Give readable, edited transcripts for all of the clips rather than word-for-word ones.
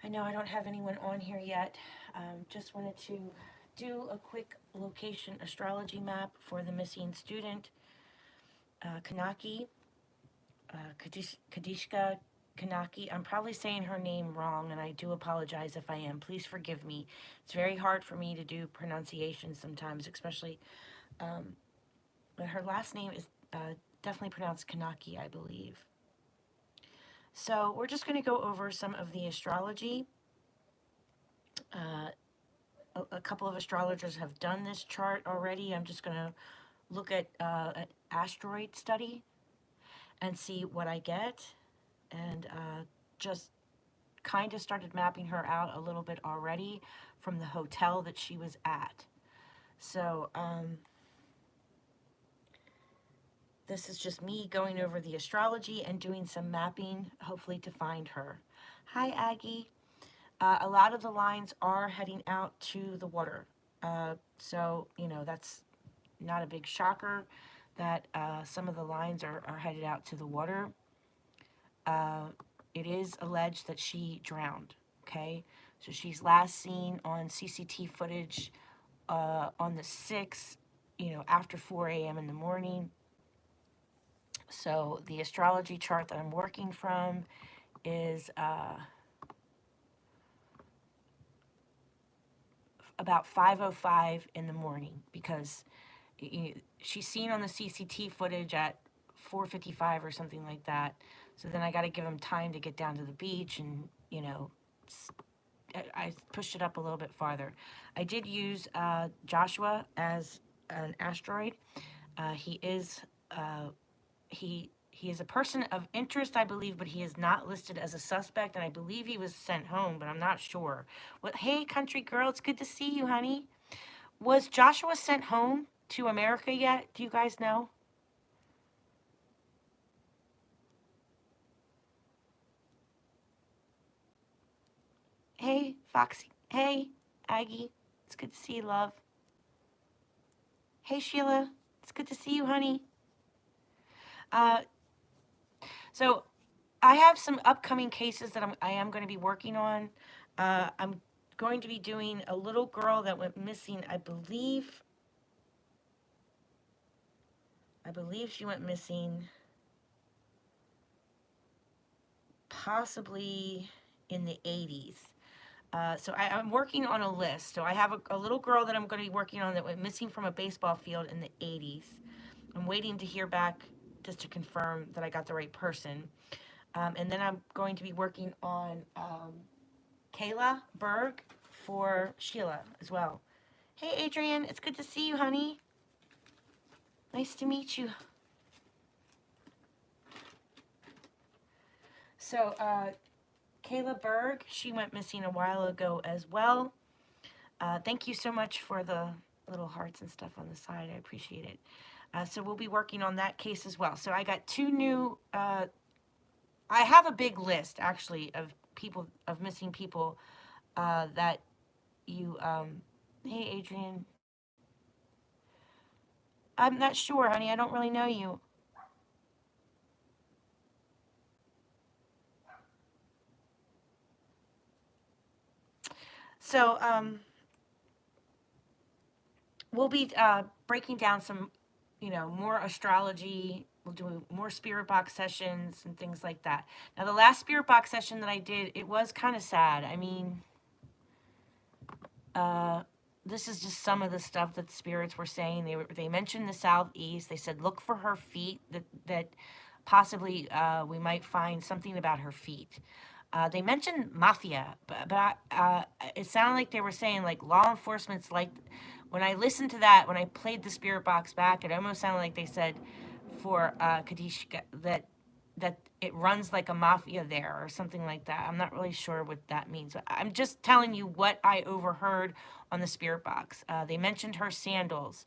I know I don't have anyone on here yet. Just wanted to do a quick location astrology map for the missing student, Kanaki, Kadishka Kanaki. I'm probably saying her name wrong, and I do apologize if I am. Please forgive me. It's very hard for me to do pronunciations sometimes, especially. But her last name is definitely pronounced Kanaki, I believe. So we're just going to go over some of the astrology. Uh, a couple of astrologers have done this chart already. I'm just going to look at an asteroid study and see what I get. And just kind of started mapping her out a little bit already from the hotel that she was at. So this is just me going over the astrology and doing some mapping, hopefully to find her. Hi, Aggie. A lot of the lines are heading out to the water. So, that's not a big shocker that some of the lines are headed out to the water. It is alleged that she drowned, okay? So she's last seen on CCTV footage on the 6th, after 4 a.m. in the morning. So the astrology chart that I'm working from is about 5:05 in the morning, because she's seen on the CCTV footage at 4:55 or something like that. So then I got to give him time to get down to the beach, and I pushed it up a little bit farther. I did use Joshua as an asteroid. He is he is a person of interest, I believe, but he is not listed as a suspect, and I believe he was sent home, but I'm not sure. Well, hey, country girl, it's good to see you, honey. Was Joshua sent home to America yet? Do you guys know? Hey, Foxy. Hey, Aggie. It's good to see you, love. Hey, Sheila. It's good to see you, honey. Uh, so I have some upcoming cases that I am going to be working on. I'm going to be doing a little girl that went missing. I believe she went missing possibly in the 80s. So I'm working on a list. So I have a little girl that I'm going to be working on that went missing from a baseball field in the 80s. I'm waiting to hear back just to confirm that I got the right person. And then I'm going to be working on Kayla Berg for Sheila as well. Hey, Adrian, it's good to see you, honey. Nice to meet you. So, Kayla Berg, she went missing a while ago as well. Thank you so much for the little hearts and stuff on the side. I appreciate it. So we'll be working on that case as well. So I got two new, I have a big list, actually, of missing people that you, hey, Adrian. I'm not sure, honey. I don't really know you. So, we'll be breaking down some, more astrology. We'll do more spirit box sessions and things like that. Now, the last spirit box session that I did, it was kind of sad. I mean, this is just some of the stuff that the spirits were saying. They mentioned the southeast. They said look for her feet. That possibly we might find something about her feet. They mentioned mafia, but it sounded like they were saying like law enforcement's like. When I listened to that, when I played the spirit box back, it almost sounded like they said for Kadishka that it runs like a mafia there or something like that. I'm not really sure what that means. I'm just telling you what I overheard on the spirit box. They mentioned her sandals.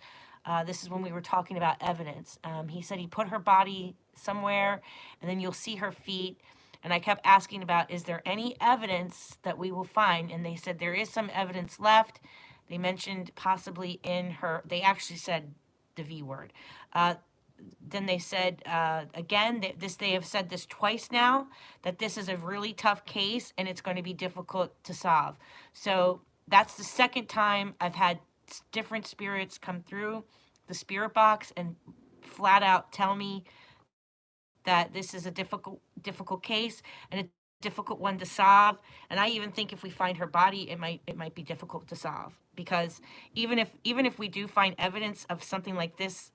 This is when we were talking about evidence. He said he put her body somewhere, and then you'll see her feet. And I kept asking about, is there any evidence that we will find? And they said there is some evidence left. They mentioned possibly in her, they actually said the V word. then they said, again, they have said this twice now, that this is a really tough case and it's going to be difficult to solve. So that's the second time I've had different spirits come through the spirit box and flat out tell me that this is a difficult case and a difficult one to solve. And I even think if we find her body, it might be difficult to solve, because even if we do find evidence of something like this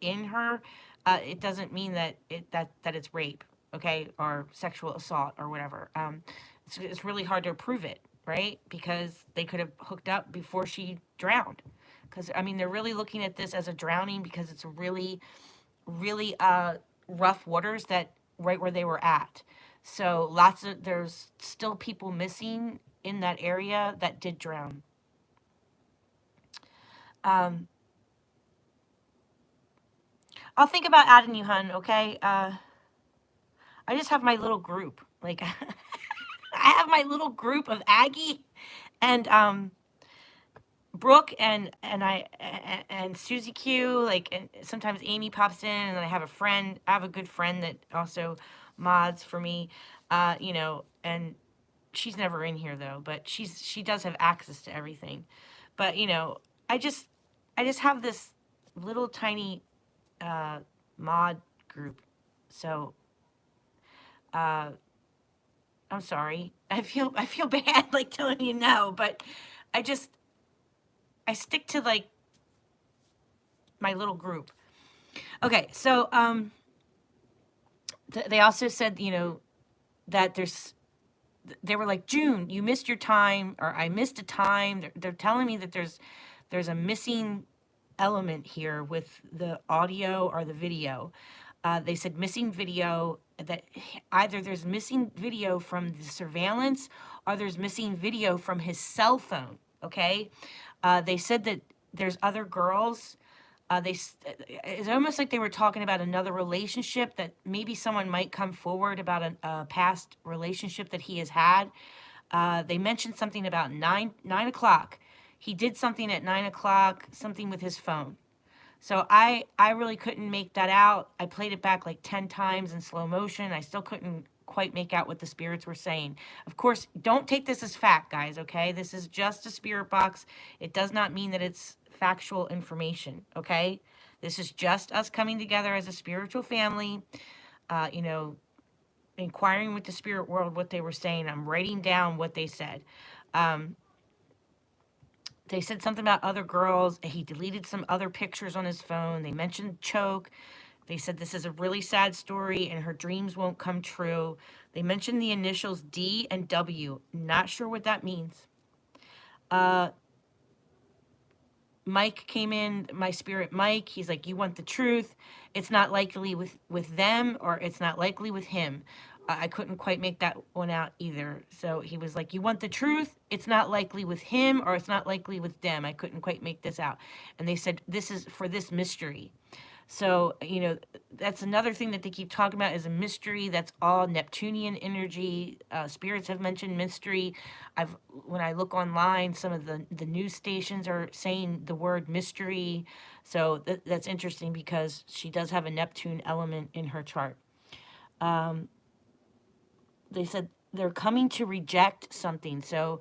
in her, it doesn't mean that it's rape, okay, or sexual assault or whatever. It's really hard to prove it, right? Because they could have hooked up before she drowned. Because I mean, they're really looking at this as a drowning because it's really, really rough waters that right where they were at. So there's still people missing in that area that did drown. Um, I'll think about adding you, hun. Okay. I just have my little group. Like, I have my little group of Aggie and Brooke and Susie Q. Like, and sometimes Amy pops in, and I have a friend. I have a good friend that also mods for me. And she's never in here though. But she does have access to everything. But I just have this little tiny mod group. So I'm sorry. I feel bad like telling you no, but I stick to like my little group. Okay, so they also said, that they were like, June, you missed your time, or I missed a time. They're telling me that there's a missing element here with the audio or the video. They said missing video, that either there's missing video from the surveillance or there's missing video from his cell phone. Okay. They said that there's other girls. It's almost like they were talking about another relationship, that maybe someone might come forward about a past relationship that he has had. They mentioned something about 9 o'clock. He did something at 9 o'clock, something with his phone. So I really couldn't make that out. I played it back like 10 times in slow motion. I still couldn't quite make out what the spirits were saying. Of course, don't take this as fact, guys, okay? This is just a spirit box. It does not mean that it's factual information, okay? This is just us coming together as a spiritual family, inquiring with the spirit world what they were saying. I'm writing down what they said. They said something about other girls. He deleted some other pictures on his phone. They mentioned choke. They said this is a really sad story and her dreams won't come true. They mentioned the initials D and W. Not sure what that means. Mike came in, my spirit Mike. He's like, you want the truth. It's not likely with them, or it's not likely with him. I couldn't quite make that one out either. So he was like, you want the truth? It's not likely with him, or it's not likely with them. I couldn't quite make this out. And they said, this is for this mystery. So, that's another thing that they keep talking about, is a mystery. That's all Neptunian energy. Spirits have mentioned mystery. When I look online, some of the news stations are saying the word mystery. So that's interesting, because she does have a Neptune element in her chart. They said they're coming to reject something. So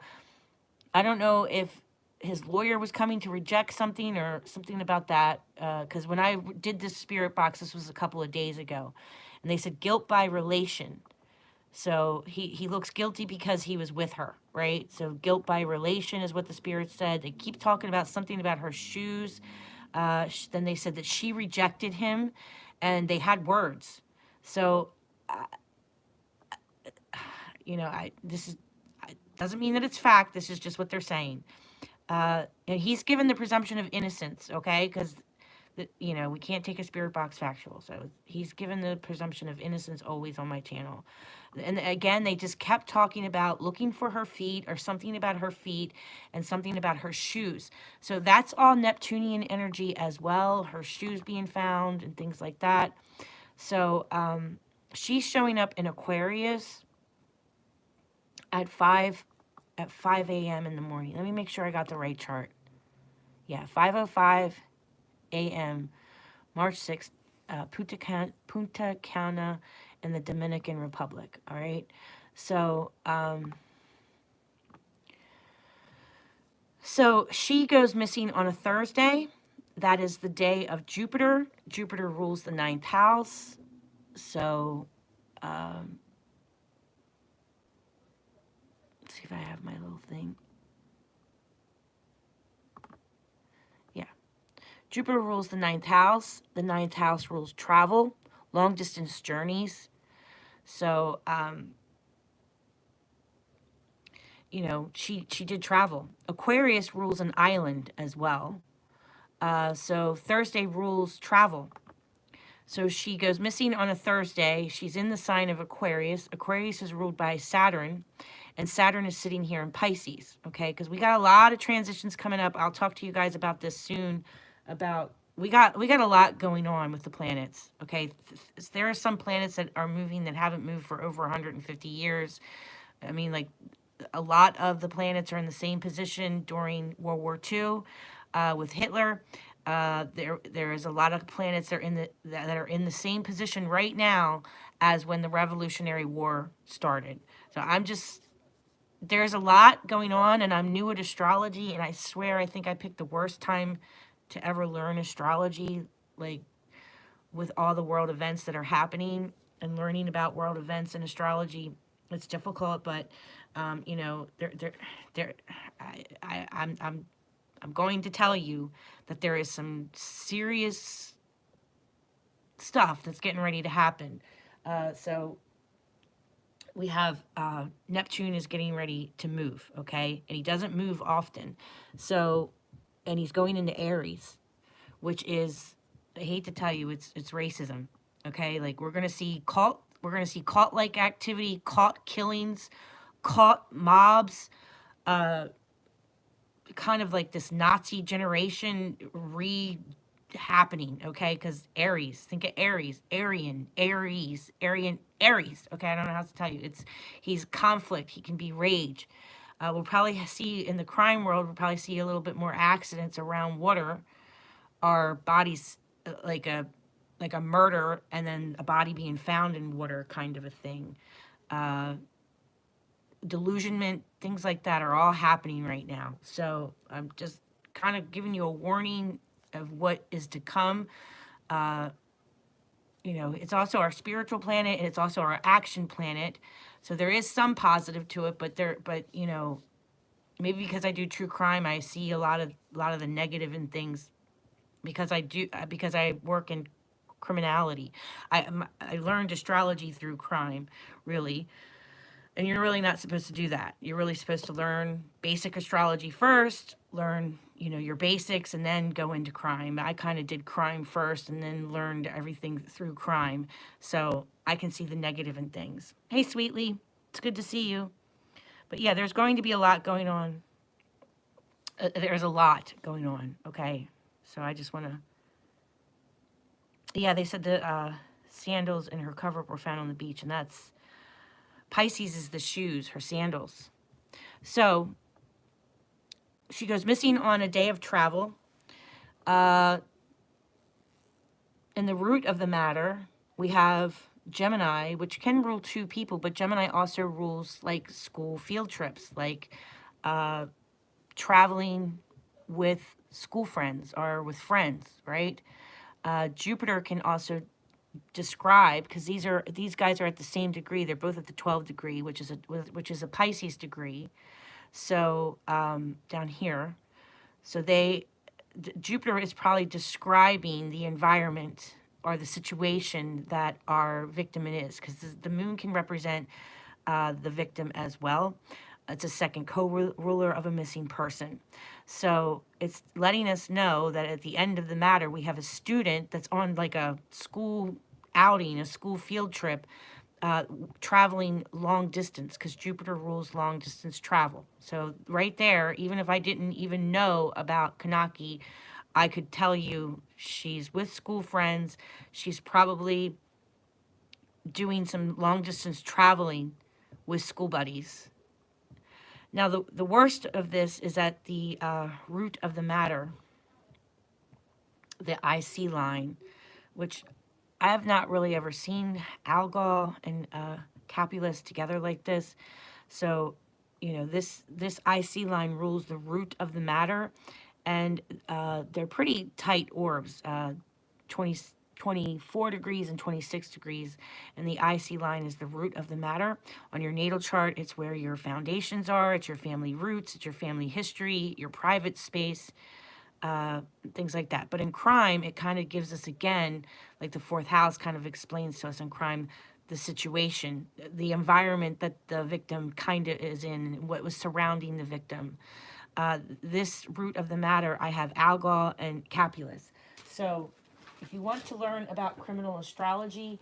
I don't know if his lawyer was coming to reject something or something about that. Because when I did this spirit box, this was a couple of days ago, and they said guilt by relation. So he looks guilty because he was with her, right? So guilt by relation is what the spirit said. They keep talking about something about her shoes. Then they said that she rejected him, and they had words. So, this doesn't mean that it's fact. This is just what they're saying. And he's given the presumption of innocence, okay? Because, we can't take a spirit box factual. So he's given the presumption of innocence always on my channel. And again, they just kept talking about looking for her feet, or something about her feet, and something about her shoes. So that's all Neptunian energy as well, her shoes being found and things like that. So she's showing up in Aquarius at 5 a.m. in the morning. Let me make sure I got the right chart. Yeah, 5:05 a.m. March 6th. Punta Cana in the Dominican Republic. All right. So, so she goes missing on a Thursday. That is the day of Jupiter. Jupiter rules the ninth house. So, let's see if I have my little thing. Yeah. Jupiter rules the ninth house. The ninth house rules travel, long distance journeys. So, you know, she did travel. Aquarius rules an island as well. So Thursday rules travel. So she goes missing on a Thursday. She's in the sign of Aquarius. Aquarius is ruled by Saturn, and Saturn is sitting here in Pisces, okay? Because we got a lot of transitions coming up. I'll talk to you guys about this soon. About we got a lot going on with the planets, okay? There are some planets that are moving that haven't moved for over 150 years. I mean, like, a lot of the planets are in the same position during World War II with Hitler. There is a lot of planets that are in the same position right now as when the Revolutionary War started. So there's a lot going on, and I'm new at astrology, and I swear I think I picked the worst time to ever learn astrology, like with all the world events that are happening and learning about world events and astrology. It's difficult, but you know, I'm going to tell you that there is some serious stuff that's getting ready to happen. So we have Neptune is getting ready to move, okay? And he doesn't move often. So, and he's going into Aries, which is, I hate to tell you, it's racism, okay? Like, we're going to see cult-like activity, cult killings, cult mobs, kind of like this Nazi generation happening, okay? Because Aries, think of Aries, Aries. Okay, I don't know how to tell you. He's conflict. He can be rage. We'll probably see in the crime world. We'll probably see a little bit more accidents around water, or bodies like a murder and then a body being found in water, kind of a thing. Delusionment, things like that are all happening right now. So I'm just kind of giving you a warning of what is to come. You know, it's also our spiritual planet, and it's also our action planet. So there is some positive to it, but you know, maybe because I do true crime, I see a lot of the negative in things because I work in criminality. I learned astrology through crime, really. And you're really not supposed to do that. You're really supposed to learn basic astrology first, learn, you know, your basics, and then go into crime. I kind of did crime first and then learned everything through crime. So I can see the negative in things. Hey, Sweetly, it's good to see you. But yeah, there's going to be a lot going on. There's a lot going on, okay? So I just want to... Yeah, they said the sandals in her cover-up were found on the beach, and that's... Pisces is the shoes, her sandals. So she goes missing on a day of travel. In the root of the matter, we have Gemini, which can rule two people, but Gemini also rules like school field trips, like traveling with school friends or with friends, right? Jupiter can also describe, because these guys are at the same degree. They're both at the 12th degree, which is a Pisces degree. So down here, so Jupiter is probably describing the environment or the situation that our victim is, because the moon can represent the victim as well. It's a second co-ruler of a missing person. So it's letting us know that at the end of the matter, we have a student that's on like a school outing, a school field trip, traveling long distance, because Jupiter rules long distance travel. So right there, even if I didn't even know about Konanki, I could tell you she's with school friends. She's probably doing some long distance traveling with school buddies. Now, the worst of this is at the root of the matter, the IC line, which I have not really ever seen Algol and Capulus together like this. So, you know, this IC line rules the root of the matter, and they're pretty tight orbs, 20, 24 degrees and 26 degrees, and the IC line is the root of the matter. On your natal chart, it's where your foundations are, it's your family roots, it's your family history, your private space, things like that. But in crime, it kind of gives us, again, like the fourth house kind of explains to us in crime, the situation, the environment that the victim kind of is in, what was surrounding the victim. This root of the matter, I have Algol and Capulus. So if you want to learn about criminal astrology,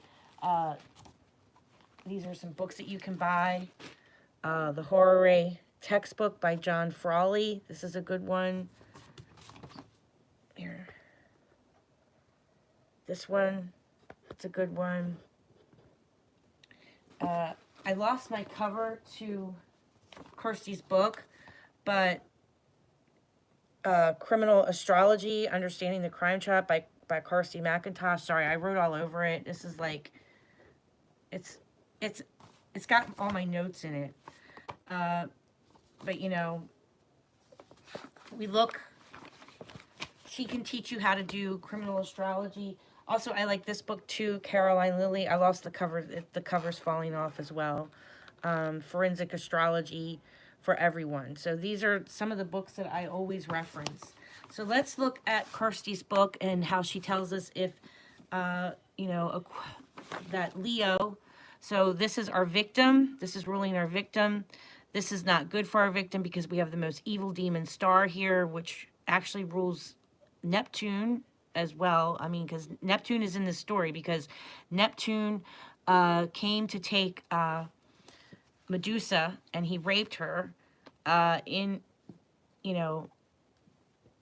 these are some books that you can buy. The Horary textbook by John Frawley. This is a good one. Here. This one, it's a good one. I lost my cover to Kirsty's book, but Criminal Astrology, Understanding the Crime Trap by Kirsty McIntosh. Sorry, I wrote all over it. This is like, it's got all my notes in it. But you know, she can teach you how to do criminal astrology. Also, I like this book too, Caroline Lilly. I lost the cover. The cover's falling off as well. Forensic Astrology for Everyone. So these are some of the books that I always reference. So let's look at Kirsty's book and how she tells us if, you know, that Leo. So this is our victim. This is ruling our victim. This is not good for our victim because we have the most evil demon star here, which actually rules Neptune as well. I mean, because Neptune is in this story because Neptune came to take Medusa and he raped her in, you know,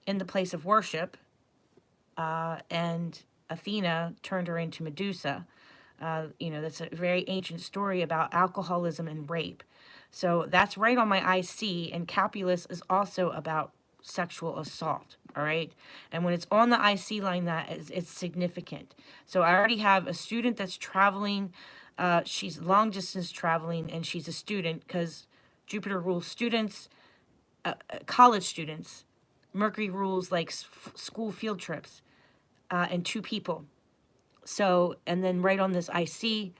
in the place of worship, and Athena turned her into Medusa. You know, that's a very ancient story about alcoholism and rape. So that's right on my IC, and Capulus is also about sexual assault, all right? And when it's on the IC line, it's significant. So I already have a student that's traveling. She's long distance traveling, and she's a student because Jupiter rules students, college students. Mercury rules like school field trips, and 2 people. So, and then right on this IC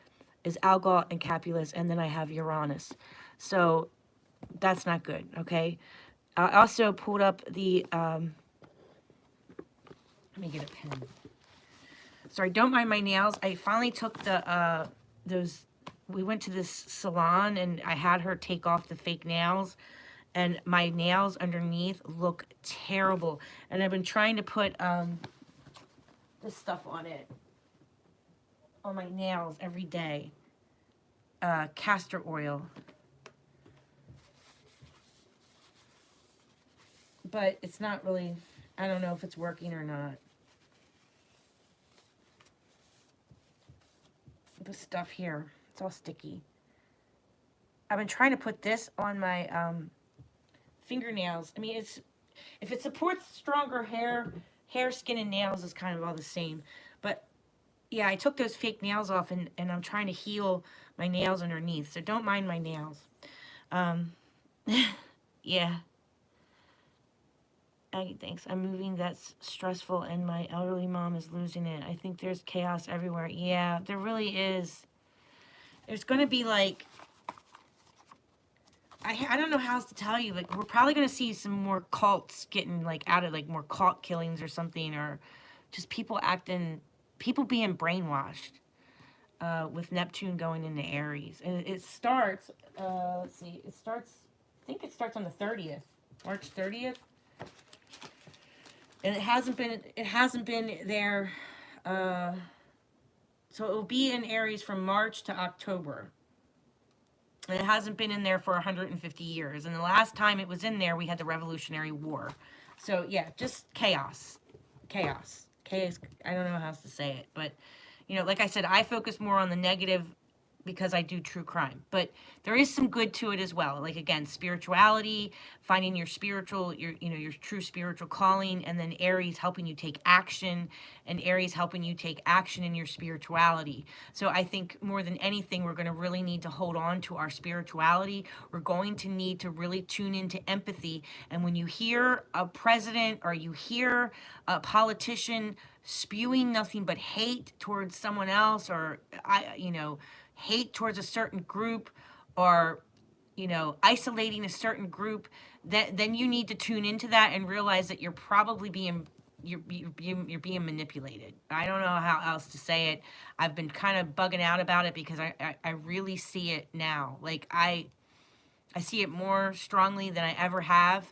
is Algol and Capulus, and then I have Uranus. So that's not good, okay? I also pulled up the, let me get a pen. Sorry, don't mind my nails. I finally took the, we went to this salon, and I had her take off the fake nails, and my nails underneath look terrible. And I've been trying to put this stuff on it, on my nails every day. Castor oil. But it's not really, I don't know if it's working or not. The stuff here, it's all sticky. I've been trying to put this on my fingernails. I mean, if it supports stronger hair, skin, and nails is kind of all the same. But yeah, I took those fake nails off, and I'm trying to heal my nails underneath. So don't mind my nails. Yeah. Aggie, thanks. I'm moving. That's stressful, and my elderly mom is losing it. I think there's chaos everywhere. Yeah, there really is. There's going to be like, I don't know how else to tell you. Like, we're probably going to see some more cults getting like out of, like, more cult killings or something, or just people being brainwashed with Neptune going into Aries. And it starts, let's see, I think it starts on the 30th, March 30th. And it hasn't been there, so it will be in Aries from March to October. And it hasn't been in there for 150 years. And the last time it was in there, we had the Revolutionary War. So yeah, just chaos. I don't know how else to say it, but you know, like I said, I focus more on the negative because I do true crime. But there is some good to it as well. Like again, spirituality, finding your spiritual, your true spiritual calling, and then Aries helping you take action, and Aries helping you take action in your spirituality. So I think more than anything, we're going to really need to hold on to our spirituality. We're going to need to really tune into empathy. And when you hear a president or you hear a politician spewing nothing but hate towards someone else, or hate towards a certain group, or isolating a certain group, then you need to tune into that and realize that you're probably being manipulated. I don't know how else to say it. I've been kind of bugging out about it because I really see it now. Like I see it more strongly than I ever have,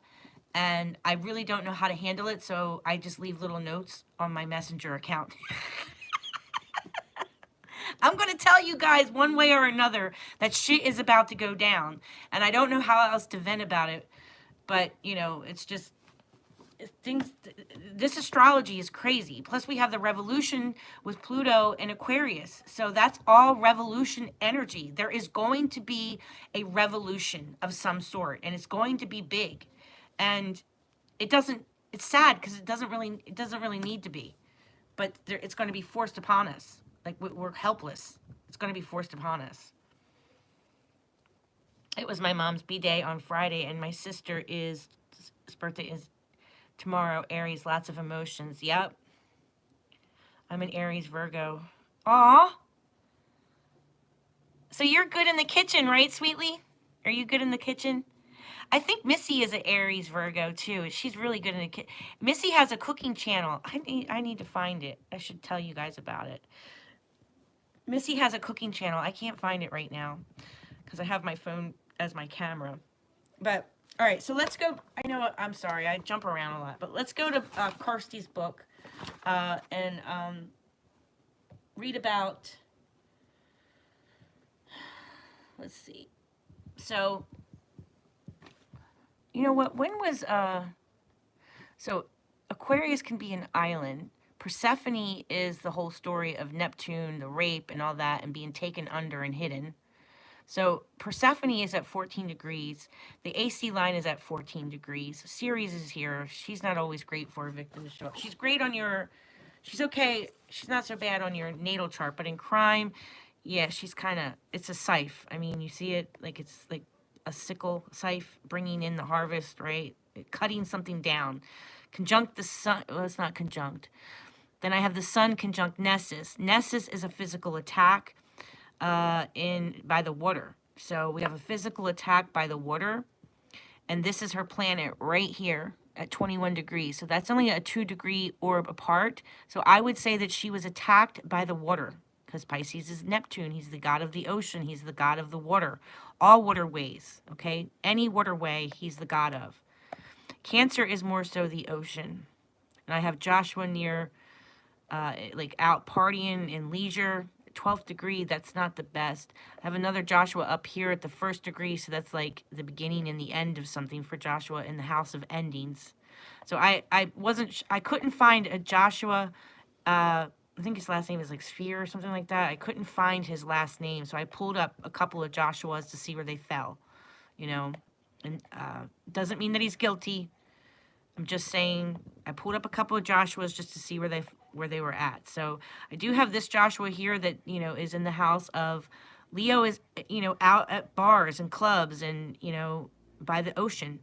and I really don't know how to handle it, so I just leave little notes on my messenger account. I'm going to tell you guys one way or another that shit is about to go down. And I don't know how else to vent about it. But, it's just things. This astrology is crazy. Plus, we have the revolution with Pluto and Aquarius. So that's all revolution energy. There is going to be a revolution of some sort, and it's going to be big. And it's sad because it doesn't really need to be. But it's going to be forced upon us. Like, we're helpless. It's going to be forced upon us. It was my mom's B-Day on Friday, and my sister's birthday is tomorrow. Aries, lots of emotions. Yep. I'm an Aries Virgo. Aw. So you're good in the kitchen, right, sweetly? Are you good in the kitchen? I think Missy is an Aries Virgo, too. She's really good in the kitchen. Missy has a cooking channel. I need to find it. I should tell you guys about it. Missy has a cooking channel. I can't find it right now because I have my phone as my camera. But, all right, so let's go. I know, I'm sorry, I jump around a lot. But let's go to Kirsty's book and read about, let's see. So, you know what, when was, so Aquarius can be an island. Persephone is the whole story of Neptune, the rape and all that, and being taken under and hidden. So Persephone is at 14 degrees. The AC line is at 14 degrees. Ceres is here. She's not always great for a victim to show up. She's great on she's okay. She's not so bad on your natal chart, but in crime, yeah, she's it's a scythe. I mean, you see it, like it's like a sickle scythe bringing in the harvest, right? Cutting something down. Conjunct the sun, well, it's not conjunct. Then I have the sun conjunct Nessus. Nessus is a physical attack by the water. So we have a physical attack by the water. And this is her planet right here at 21 degrees. So that's only a 2-degree orb apart. So I would say that she was attacked by the water because Pisces is Neptune. He's the god of the ocean. He's the god of the water. All waterways, okay? Any waterway, he's the god of. Cancer is more so the ocean. And I have Joshua near like out partying in leisure, 12th degree, that's not the best. I have another Joshua up here at the 1st degree, so that's like the beginning and the end of something for Joshua in the house of endings. So I couldn't find a Joshua, I think his last name is like Sphere or something like that. I couldn't find his last name, so I pulled up a couple of Joshuas to see where they fell, and doesn't mean that he's guilty. I'm just saying I pulled up a couple of Joshuas just to see where they were at. So I do have this Joshua here that, is in the house of Leo is, out at bars and clubs and, by the ocean.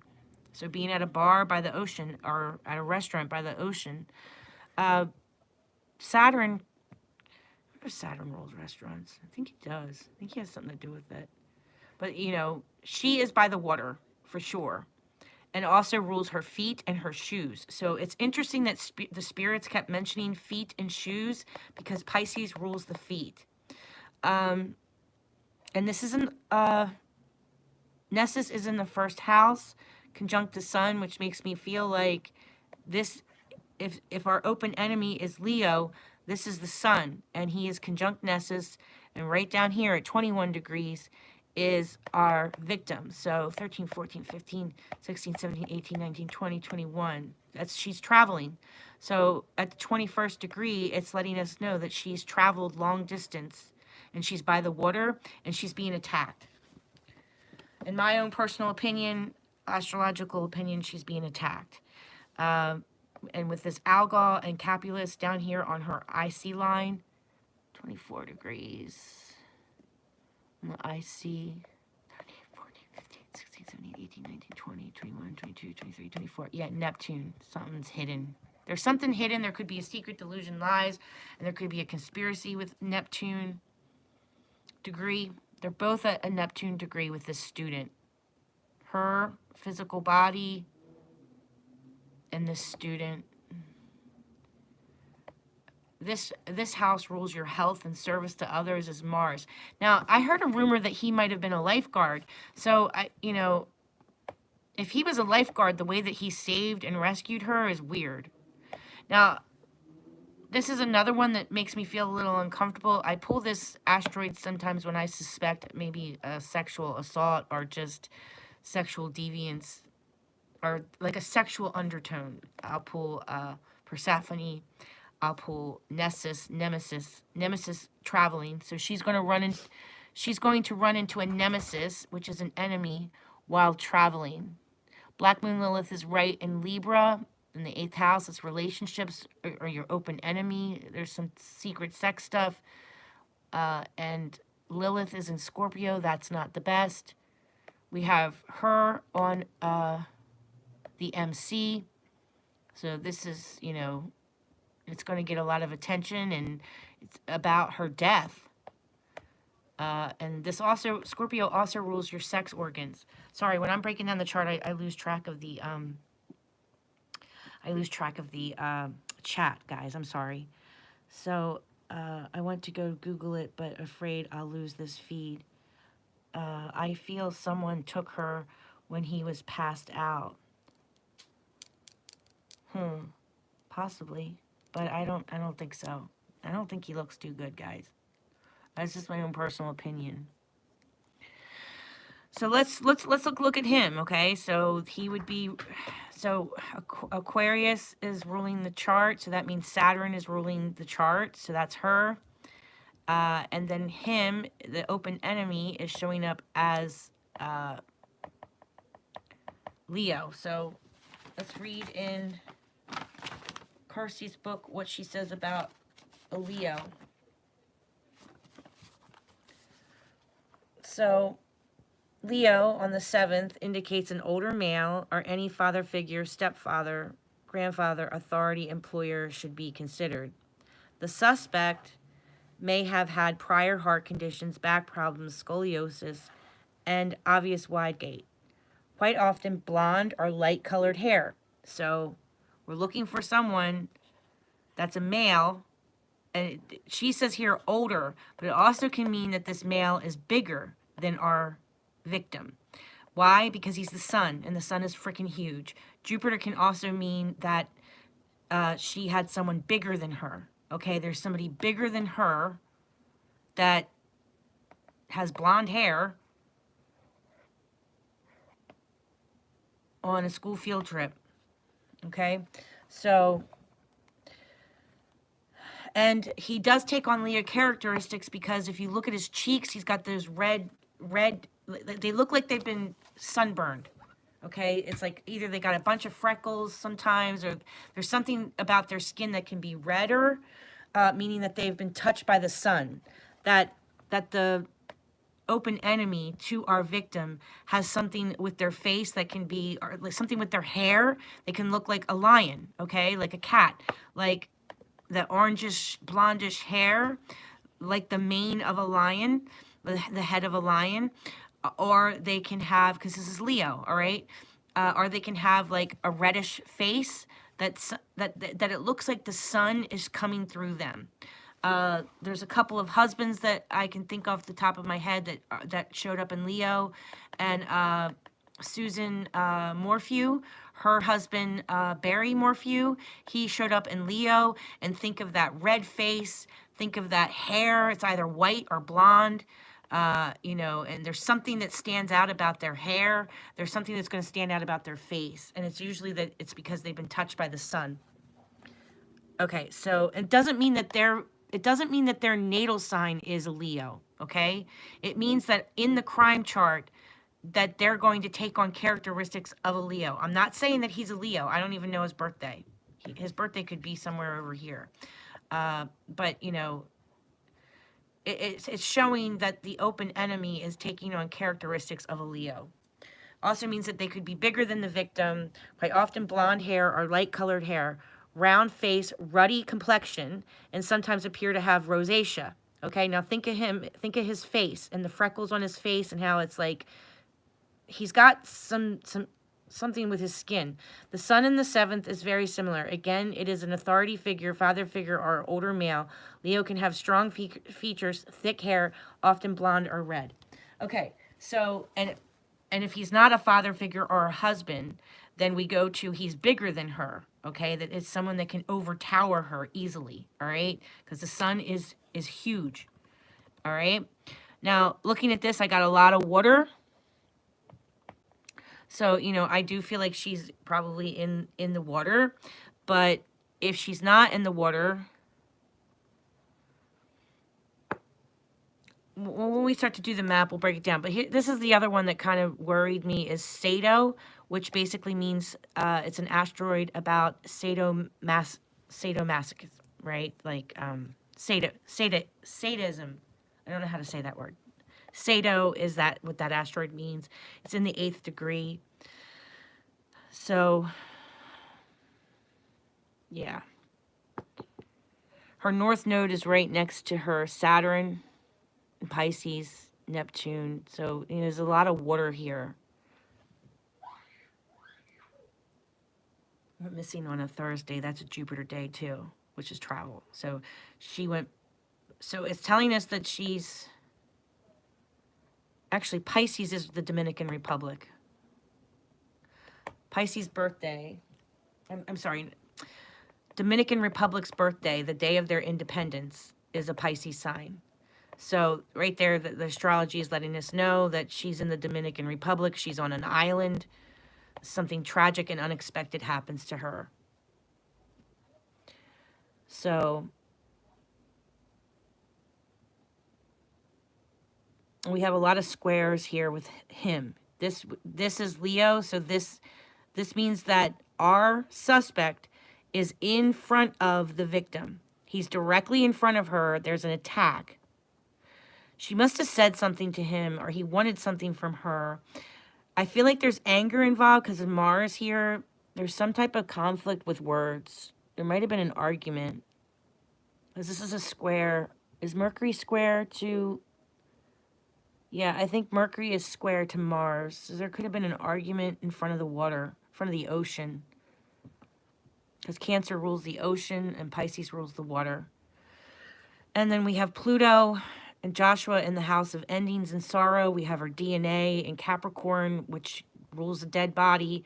So being at a bar by the ocean or at a restaurant by the ocean. Saturn rules restaurants. I think he does. I think he has something to do with it. But, she is by the water for sure. And also rules her feet and her shoes. So it's interesting that the spirits kept mentioning feet and shoes because Pisces rules the feet. And this is Nessus is in the 1st house, conjunct the sun, which makes me feel like this, if our open enemy is Leo, this is the sun, and he is conjunct Nessus, and right down here at 21 degrees, is our victim. So 13, 14, 15, 16, 17, 18, 19, 20, 21. She's traveling. So at the 21st degree, it's letting us know that she's traveled long distance and she's by the water, and she's being attacked. In my own personal opinion, astrological opinion, she's being attacked. And with this algol and capulus down here on her IC line, 24 degrees on the IC, 13, 14, 15, 16, 17, 18, 19, 20, 21, 22, 23, 24. Yeah, Neptune. Something's hidden. There's something hidden. There could be a secret delusion lies, and there could be a conspiracy with Neptune degree. They're both at a Neptune degree with this student. Her physical body and this student. This house rules your health and service to others as Mars. Now, I heard a rumor that he might have been a lifeguard. So, if he was a lifeguard, the way that he saved and rescued her is weird. Now, this is another one that makes me feel a little uncomfortable. I pull this asteroid sometimes when I suspect maybe a sexual assault or just sexual deviance or like a sexual undertone. I'll pull Persephone. I'll pull Nemesis traveling. So she's going to run into a nemesis, which is an enemy, while traveling. Black Moon Lilith is right in Libra. In the 8th house, it's relationships or your open enemy. There's some secret sex stuff. And Lilith is in Scorpio. That's not the best. We have her on the MC. So this is, it's going to get a lot of attention, and it's about her death. And this also, Scorpio also rules your sex organs. Sorry, when I'm breaking down the chart, I lose track of the... chat, guys. I'm sorry. So I went to go Google it, but afraid I'll lose this feed. I feel someone took her when he was passed out. Possibly, but I don't think so. I don't think he looks too good, guys. That's just my own personal opinion. So let's look at him, okay? So he would be, Aquarius is ruling the chart, so that means Saturn is ruling the chart, so that's her. And then him, the open enemy, is showing up as Leo. So let's read in Kirsty's book what she says about a Leo. So Leo on the 7th indicates an older male or any father figure, stepfather, grandfather, authority, employer should be considered. The suspect may have had prior heart conditions, back problems, scoliosis, and obvious wide gait. Quite often blonde or light-colored hair. So we're looking for someone that's a male, and she says here older, but it also can mean that this male is bigger than our victim. Why? Because he's the sun, and the sun is freaking huge. Jupiter can also mean that she had someone bigger than her. Okay, there's somebody bigger than her that has blonde hair on a school field trip. Okay, so, and he does take on Leo characteristics because if you look at his cheeks, he's got those red, they look like they've been sunburned. Okay, it's like either they got a bunch of freckles sometimes, or there's something about their skin that can be redder, meaning that they've been touched by the sun. That the open enemy to our victim has something with their face that can be, or like something with their hair. They can look like a lion, okay, like a cat, like the orangish, blondish hair, like the mane of a lion, the head of a lion. Or they can have, because this is Leo, all right? Or they can have like a reddish face that it looks like the sun is coming through them. There's a couple of husbands that I can think off the top of my head that showed up in Leo, and Susan Morphew, her husband Barry Morphew, he showed up in Leo. And think of that red face, think of that hair. It's either white or blonde. And there's something that stands out about their hair. There's something that's going to stand out about their face. And it's usually that it's because they've been touched by the sun. Okay, so it doesn't mean that they're it doesn't mean that their natal sign is a Leo, okay? It means that in the crime chart, that they're going to take on characteristics of a Leo. I'm not saying that he's a Leo. I don't even know his birthday. His birthday could be somewhere over here. But, you know, it's showing that the open enemy is taking on characteristics of a Leo. Also means that they could be bigger than the victim, quite often blonde hair or light colored hair, round face, ruddy complexion, and sometimes appear to have rosacea. Okay, now think of him, think of his face and the freckles on his face and how it's like he's got something with his skin. The sun in the 7th is very similar. Again, it is an authority figure, father figure, or older male. Leo can have strong features, thick hair, often blonde or red. Okay, so, and if he's not a father figure or a husband, then we go to he's bigger than her, okay? That is someone that can overtower her easily, all right? Because the sun is huge, all right? Now, looking at this, I got a lot of water. So, you know, I do feel like she's probably in the water. But if she's not in the water, when we start to do the map, we'll break it down. But here, this is the other one that kind of worried me is Sato, which basically means it's an asteroid about sadomasochism, right? Like sadism. I don't know how to say that word. Sato is that what that asteroid means. It's in the 8th degree. So, yeah. Her north node is right next to her Saturn, Pisces, Neptune. So, you know, there's a lot of water here. We're missing on a Thursday. That's a Jupiter day too, which is travel. So she went, so it's telling us that she's, actually Pisces is the Dominican Republic. Pisces birthday, I'm sorry, Dominican Republic's birthday, the day of their independence, is a Pisces sign. So right there, the astrology is letting us know that she's in the Dominican Republic. She's on an island. Something tragic and unexpected happens to her. So we have a lot of squares here with him. This is Leo, so this means that our suspect is in front of the victim. He's directly in front of her. There's an attack. She must have said something to him, or he wanted something from her. I feel like there's anger involved because of Mars here. There's some type of conflict with words. There might have been an argument. Because this is a square. Is Mercury square to... Yeah, I think Mercury is square to Mars. So there could have been an argument in front of the water, in front of the ocean. Because Cancer rules the ocean and Pisces rules the water. And then we have Pluto and Joshua in the house of endings and sorrow. We have our DNA in Capricorn, which rules the dead body.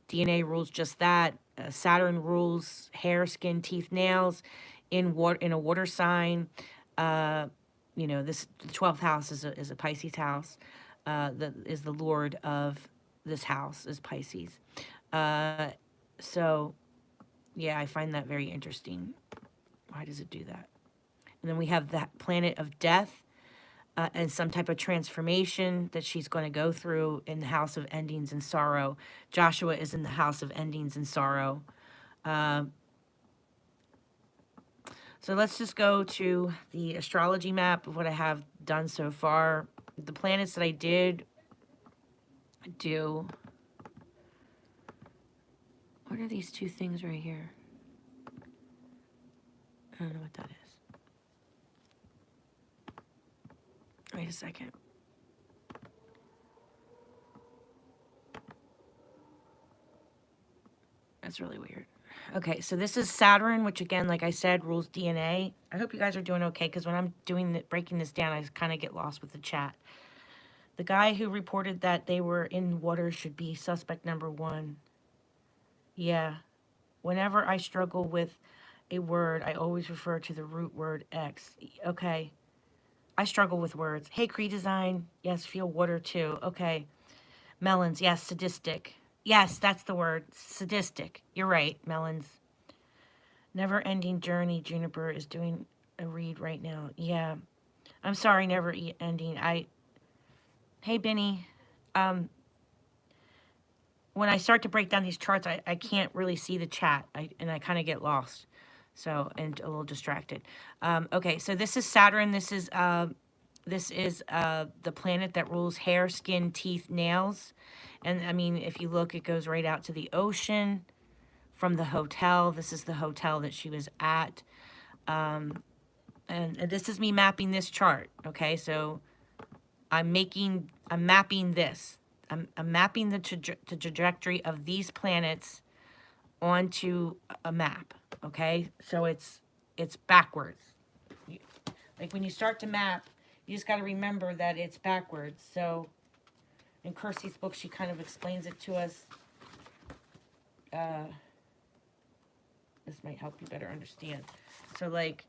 DNA rules just that. Saturn rules hair, skin, teeth, nails in a water sign. You know, the 12th house is a Pisces house. That is the lord of this house is Pisces. So, yeah, I find that very interesting. Why does it do that? And then we have that planet of death and some type of transformation that she's going to go through in the house of endings and sorrow. Joshua is in the house of endings and sorrow. So let's just go to the astrology map of what I have done so far. The planets that I did do. What are these two things right here? I don't know what that is. Wait a second. That's really weird. Okay, so this is Saturn, which again, like I said, rules DNA. I hope you guys are doing okay, because when I'm breaking this down, I kind of get lost with the chat. The guy who reported that they were in water should be suspect number 1. Yeah. Whenever I struggle with a word, I always refer to the root word X. Okay. I struggle with words. Hey, Cree Design. Yes, feel water too. Okay. Melons. Yes, sadistic. Yes, that's the word. Sadistic. You're right, Melons. Never-ending journey Juniper is doing a read right now. Yeah. I'm sorry, never ending. Hey, Benny. Um, when I start to break down these charts, I can't really see the chat, and I kind of get lost, so, and a little distracted. Okay, so this is Saturn. This is the planet that rules hair, skin, teeth, nails, and I mean, if you look, it goes right out to the ocean from the hotel. This is the hotel that she was at, and this is me mapping this chart. Okay, so I'm mapping this. I'm mapping the trajectory of these planets onto a map, okay? So it's backwards. Like when you start to map, you just got to remember that it's backwards. So in Kirsty's book, she kind of explains it to us. This might help you better understand. So like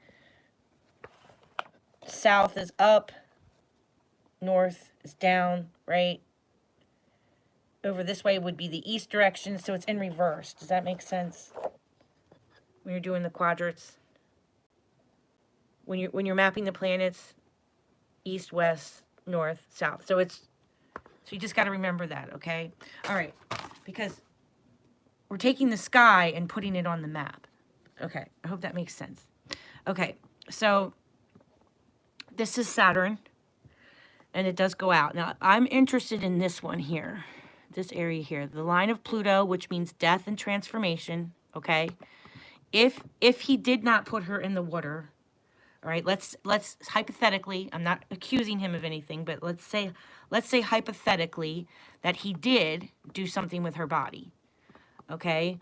south is up, north is down, right? Over this way would be the east direction, so it's in reverse. Does that make sense? When you're doing the quadrants, when you're mapping the planets, east, west, north, south. So you just got to remember that, okay? All right, because we're taking the sky and putting it on the map. Okay, I hope that makes sense. Okay, so this is Saturn, and it does go out. Now, I'm interested in this one here, this area here, the line of Pluto, which means death and transformation, okay? If he did not put her in the water, all right, let's hypothetically, I'm not accusing him of anything, but let's say hypothetically that he did do something with her body, okay?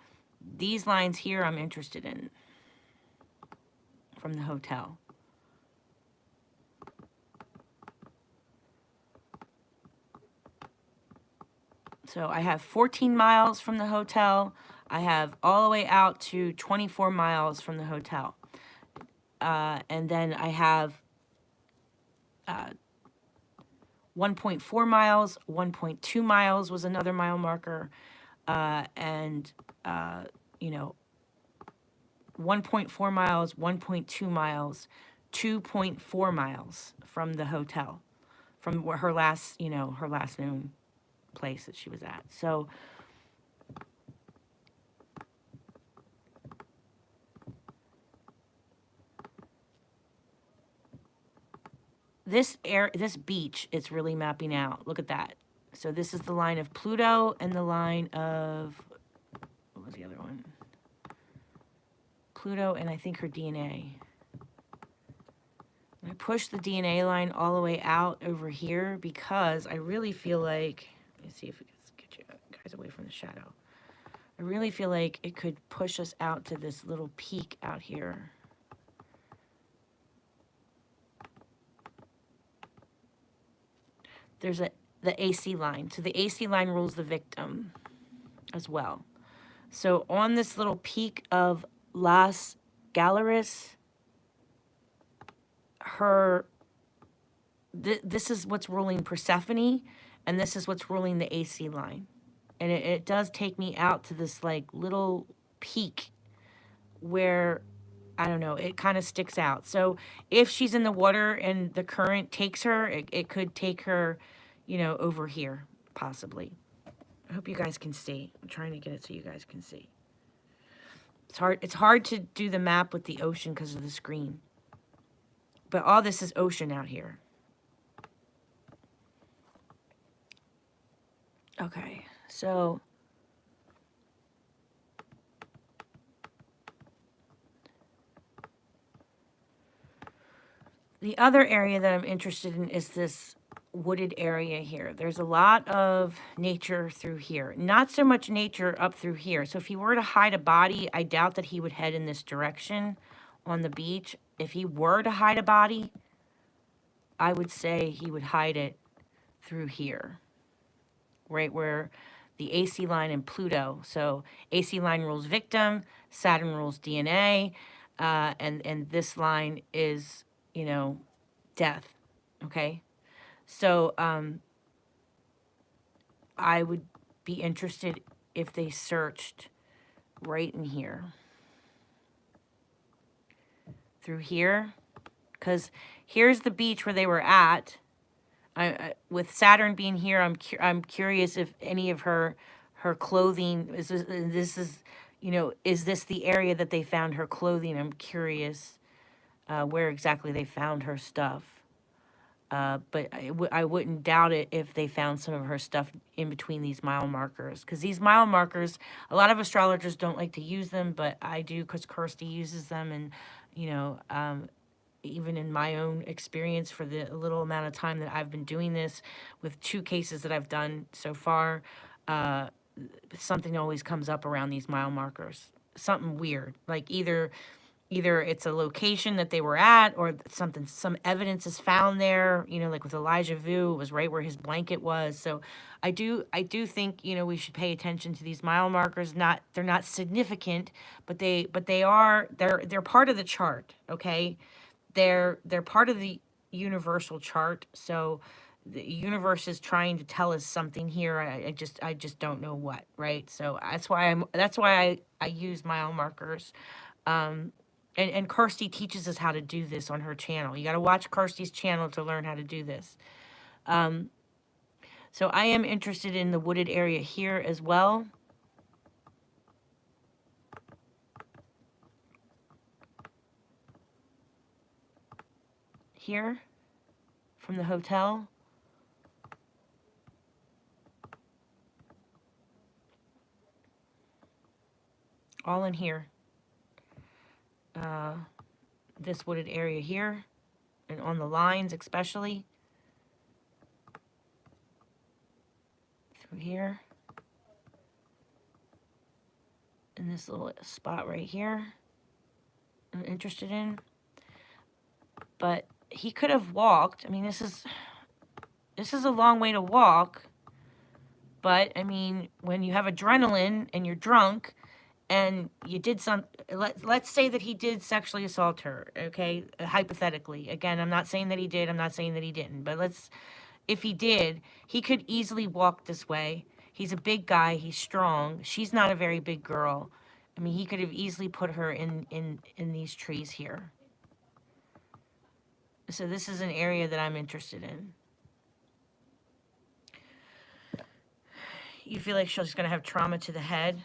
These lines here I'm interested in from the hotel. So I have 14 miles from the hotel. I have all the way out to 24 miles from the hotel. And then I have 1.4 miles, 1.2 miles was another mile marker, and, you know, 1.4 miles, 1.2 miles, 2.4 miles from the hotel, from where her last known place that she was at. So this beach, it's really mapping out. Look at that. So this is the line of Pluto and the line of, what was the other one? Pluto and I think her DNA. I push the DNA line all the way out over here because I really feel like, let me see if we can get you guys away from the shadow. I really feel like it could push us out to this little peak out here. There's the AC line. So the AC line rules the victim as well. So on this little peak of Las Galeras, this is what's ruling Persephone, and this is what's ruling the AC line. And it does take me out to this like little peak where, I don't know, it kind of sticks out. So if she's in the water and the current takes her, it could take her, you know, over here, possibly. I hope you guys can see. I'm trying to get it so you guys can see. It's hard to do the map with the ocean because of the screen. But all this is ocean out here. Okay, so the other area that I'm interested in is this wooded area here. There's a lot of nature through here. Not so much nature up through here. So if he were to hide a body, I doubt that he would head in this direction on the beach. If he were to hide a body, I would say he would hide it through here, right where the AC line and Pluto. So AC line rules victim, Saturn rules DNA, and this line is, you know, death, okay? So I would be interested if they searched right in here. Through here, because here's the beach where they were at. With Saturn being here, I'm curious if any of her clothing this is, you know, is this the area that they found her clothing? I'm curious where exactly they found her stuff. But I wouldn't doubt it if they found some of her stuff in between these mile markers. Because these mile markers, a lot of astrologers don't like to use them, but I do because Kirsty uses them. And, you know, even in my own experience for the little amount of time that I've been doing this, with 2 cases that I've done so far, something always comes up around these mile markers. Something weird. Like either it's a location that they were at, or some evidence is found there, you know, like with Elijah Vu, it was right where his blanket was. So I do think, you know, we should pay attention to these mile markers. They're not significant, but they're part of the chart. Okay, they're part of the universal chart. So the universe is trying to tell us something here. I just don't know what, right? So that's why I use mile markers. And Kirsty teaches us how to do this on her channel. You got to watch Kirsty's channel to learn how to do this. So I am interested in the wooded area here as well. Here, from the hotel. All in here. This wooded area here, and on the lines especially. Through here. In this little spot right here. I'm interested in. But he could have walked. I mean, this is a long way to walk. But I mean, when you have adrenaline and you're drunk, and you did let's say that he did sexually assault her, okay? Hypothetically. Again, I'm not saying that he did, I'm not saying that he didn't, but if he did, he could easily walk this way. He's a big guy, he's strong. She's not a very big girl. I mean, he could have easily put her in these trees here. So this is an area that I'm interested in. You feel like she's going to have trauma to the head?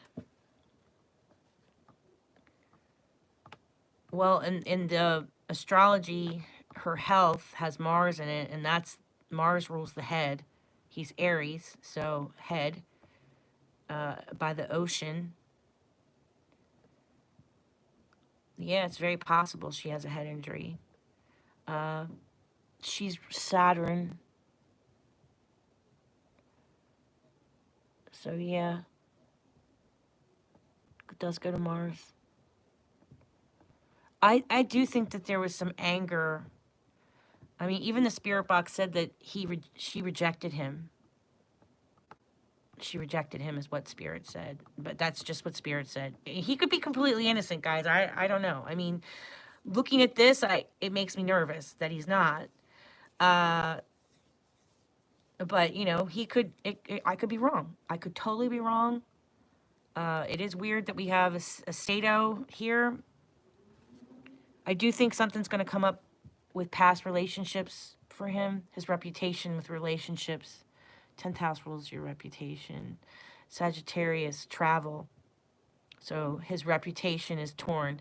Well, in the astrology, her health has Mars in it, and Mars rules the head. He's Aries, so head, by the ocean. Yeah, it's very possible she has a head injury. She's Saturn. So yeah, it does go to Mars. I do think that there was some anger. I mean, even the spirit box said that she rejected him. She rejected him is what Spirit said. But that's just what Spirit said. He could be completely innocent, guys. I don't know. I mean, looking at this, it makes me nervous that he's not. But, you know, I could be wrong. I could totally be wrong. It is weird that we have a Stato here. I do think something's going to come up with past relationships for him. His reputation with relationships. 10th house rules your reputation. Sagittarius, travel. So his reputation is torn.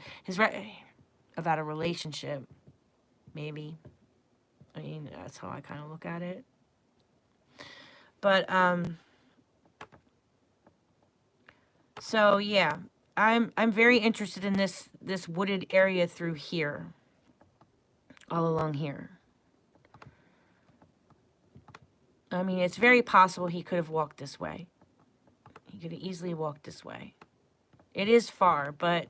About a relationship, maybe. I mean, that's how I kind of look at it. But, so yeah, I'm very interested in this wooded area through here. All along here. I mean, it's very possible he could have walked this way. He could have easily walked this way. It is far, but,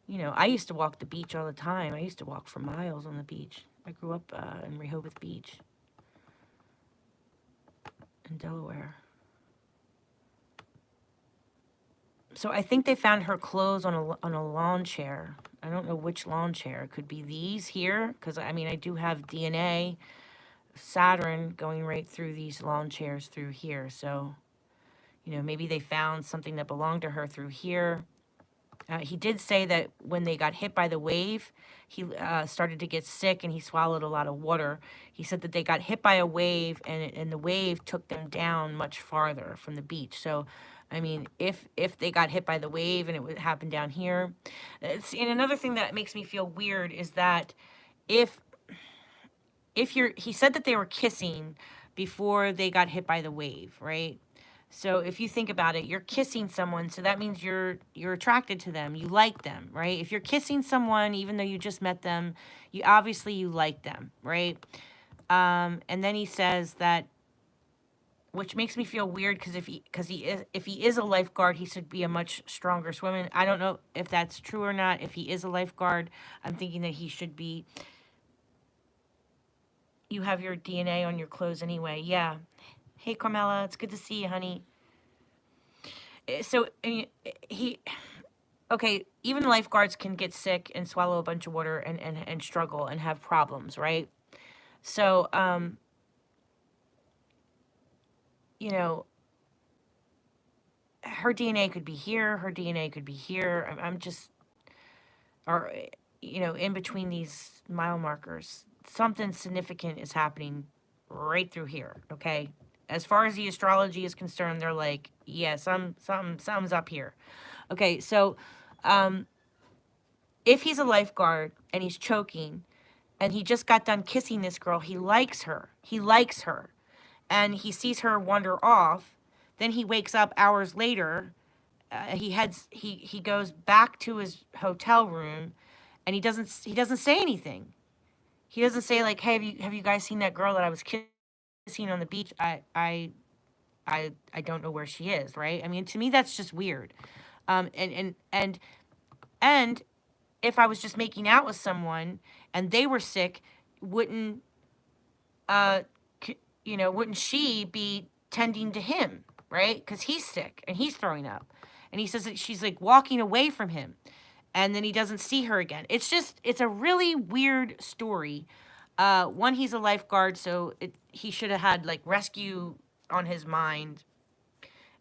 you know, I used to walk the beach all the time. I used to walk for miles on the beach. I grew up in Rehoboth Beach in Delaware. So I think they found her clothes on a lawn chair. I don't know which lawn chair. It could be these here, because, I mean, I do have DNA, Saturn going right through these lawn chairs through here. So, you know, maybe they found something that belonged to her through here. He did say that when they got hit by the wave, he started to get sick and he swallowed a lot of water. He said that they got hit by a wave and the wave took them down much farther from the beach. So, I mean, if they got hit by the wave and it would happen down here, and another thing that makes me feel weird is that if he said that they were kissing before they got hit by the wave, right? So if you think about it, you're kissing someone, so that means you're attracted to them, you like them, right? If you're kissing someone, even though you just met them, you like them, right? And then he says that, which makes me feel weird because if he is a lifeguard, he should be a much stronger swimmer. I don't know if that's true or not. If he is a lifeguard, I'm thinking that he should be. You have your DNA on your clothes anyway. Yeah. Hey, Carmela, it's good to see you, honey. So he, okay, even lifeguards can get sick and swallow a bunch of water and struggle and have problems, right? So, you know, her DNA could be here, her DNA could be here. I'm just, or, in between these mile markers, something significant is happening right through here, okay? As far as the astrology is concerned, they're like, yeah, something's up here. Okay, so if he's a lifeguard and he's choking and he just got done kissing this girl, he likes her. He likes her. And he sees her wander off. Then he wakes up hours later. He goes back to his hotel room and he doesn't say anything. He doesn't say like, "Hey, have you guys seen that girl that I was kissing on the beach? I don't know where she is," right? I mean, to me that's just weird. And if I was just making out with someone and they were sick, wouldn't uh wouldn't she be tending to him, right? Because he's sick and he's throwing up, and he says that she's like walking away from him, and then he doesn't see her again. It's a really weird story. One, he's a lifeguard, so he should have had like rescue on his mind.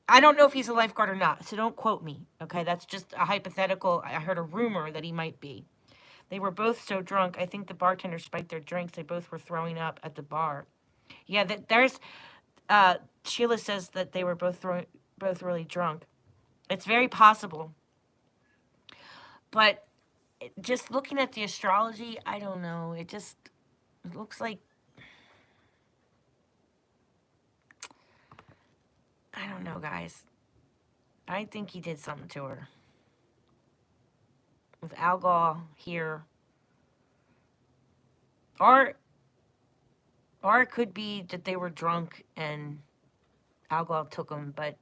I don't know if he's a lifeguard or not, so don't quote me, okay? That's just a hypothetical. I heard a rumor that he might be. They were both so drunk, I think the bartender spiked their drinks. They both were throwing up at the bar. Yeah, there's, Sheila says that they were both really drunk. It's very possible. But just looking at the astrology, I don't know. It looks like, I don't know, guys. I think he did something to her. With alcohol here. Or it could be that they were drunk and alcohol took them, but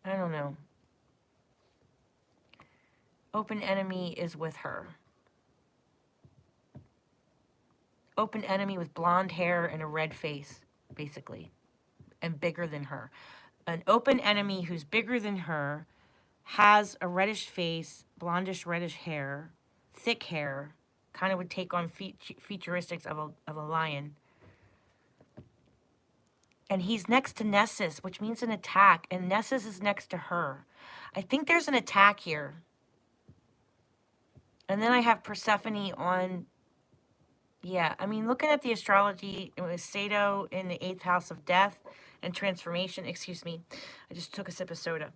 I don't know. Open enemy is with her. Open enemy with blonde hair and a red face, basically, and bigger than her. An open enemy who's bigger than her, has a reddish face, blondish reddish hair, thick hair, kind of would take on featuristics of a lion. And he's next to Nessus, which means an attack, and Nessus is next to her. I think there's an attack here. And then I have Persephone on, yeah, I mean, looking at the astrology, it was Sato in the 8th house of death and transformation. Excuse me, I just took a sip of soda.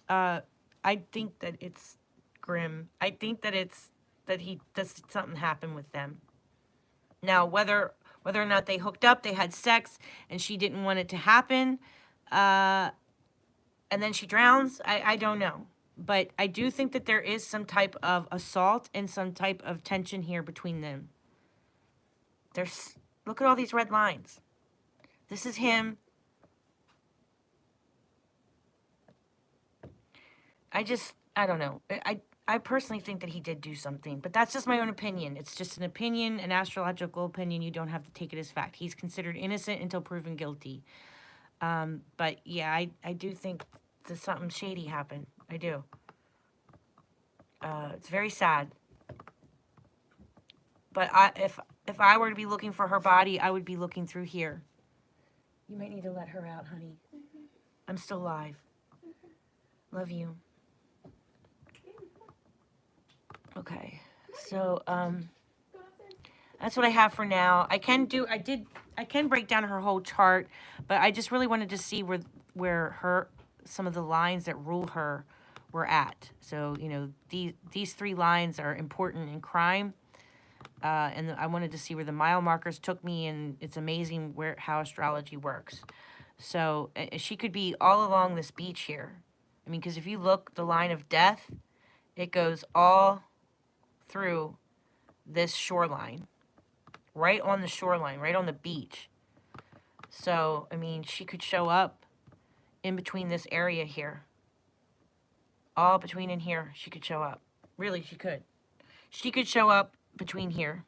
I think that it's grim. I think that something happened with them. Now, whether or not they hooked up, they had sex, and she didn't want it to happen, and then she drowns, I don't know. But I do think that there is some type of assault and some type of tension here between them. Look at all these red lines. This is him. I don't know. I personally think that he did do something, but that's just my own opinion. It's just an opinion, an astrological opinion. You don't have to take it as fact. He's considered innocent until proven guilty. But yeah, I do think that something shady happened. I do. It's very sad. But if I were to be looking for her body, I would be looking through here. You might need to let her out, honey. I'm still live. Love you. Okay. So, that's what I have for now. I can break down her whole chart, but I just really wanted to see where some of the lines that rule her were at. So, these three lines are important in crime. And I wanted to see where the mile markers took me, and it's amazing how astrology works. So she could be all along this beach here. I mean, because if you look, the line of death, it goes all through this shoreline, right on the shoreline, right on the beach. So, I mean, she could show up in between this area here. All between in here, she could show up. Really, she could. She could show up between here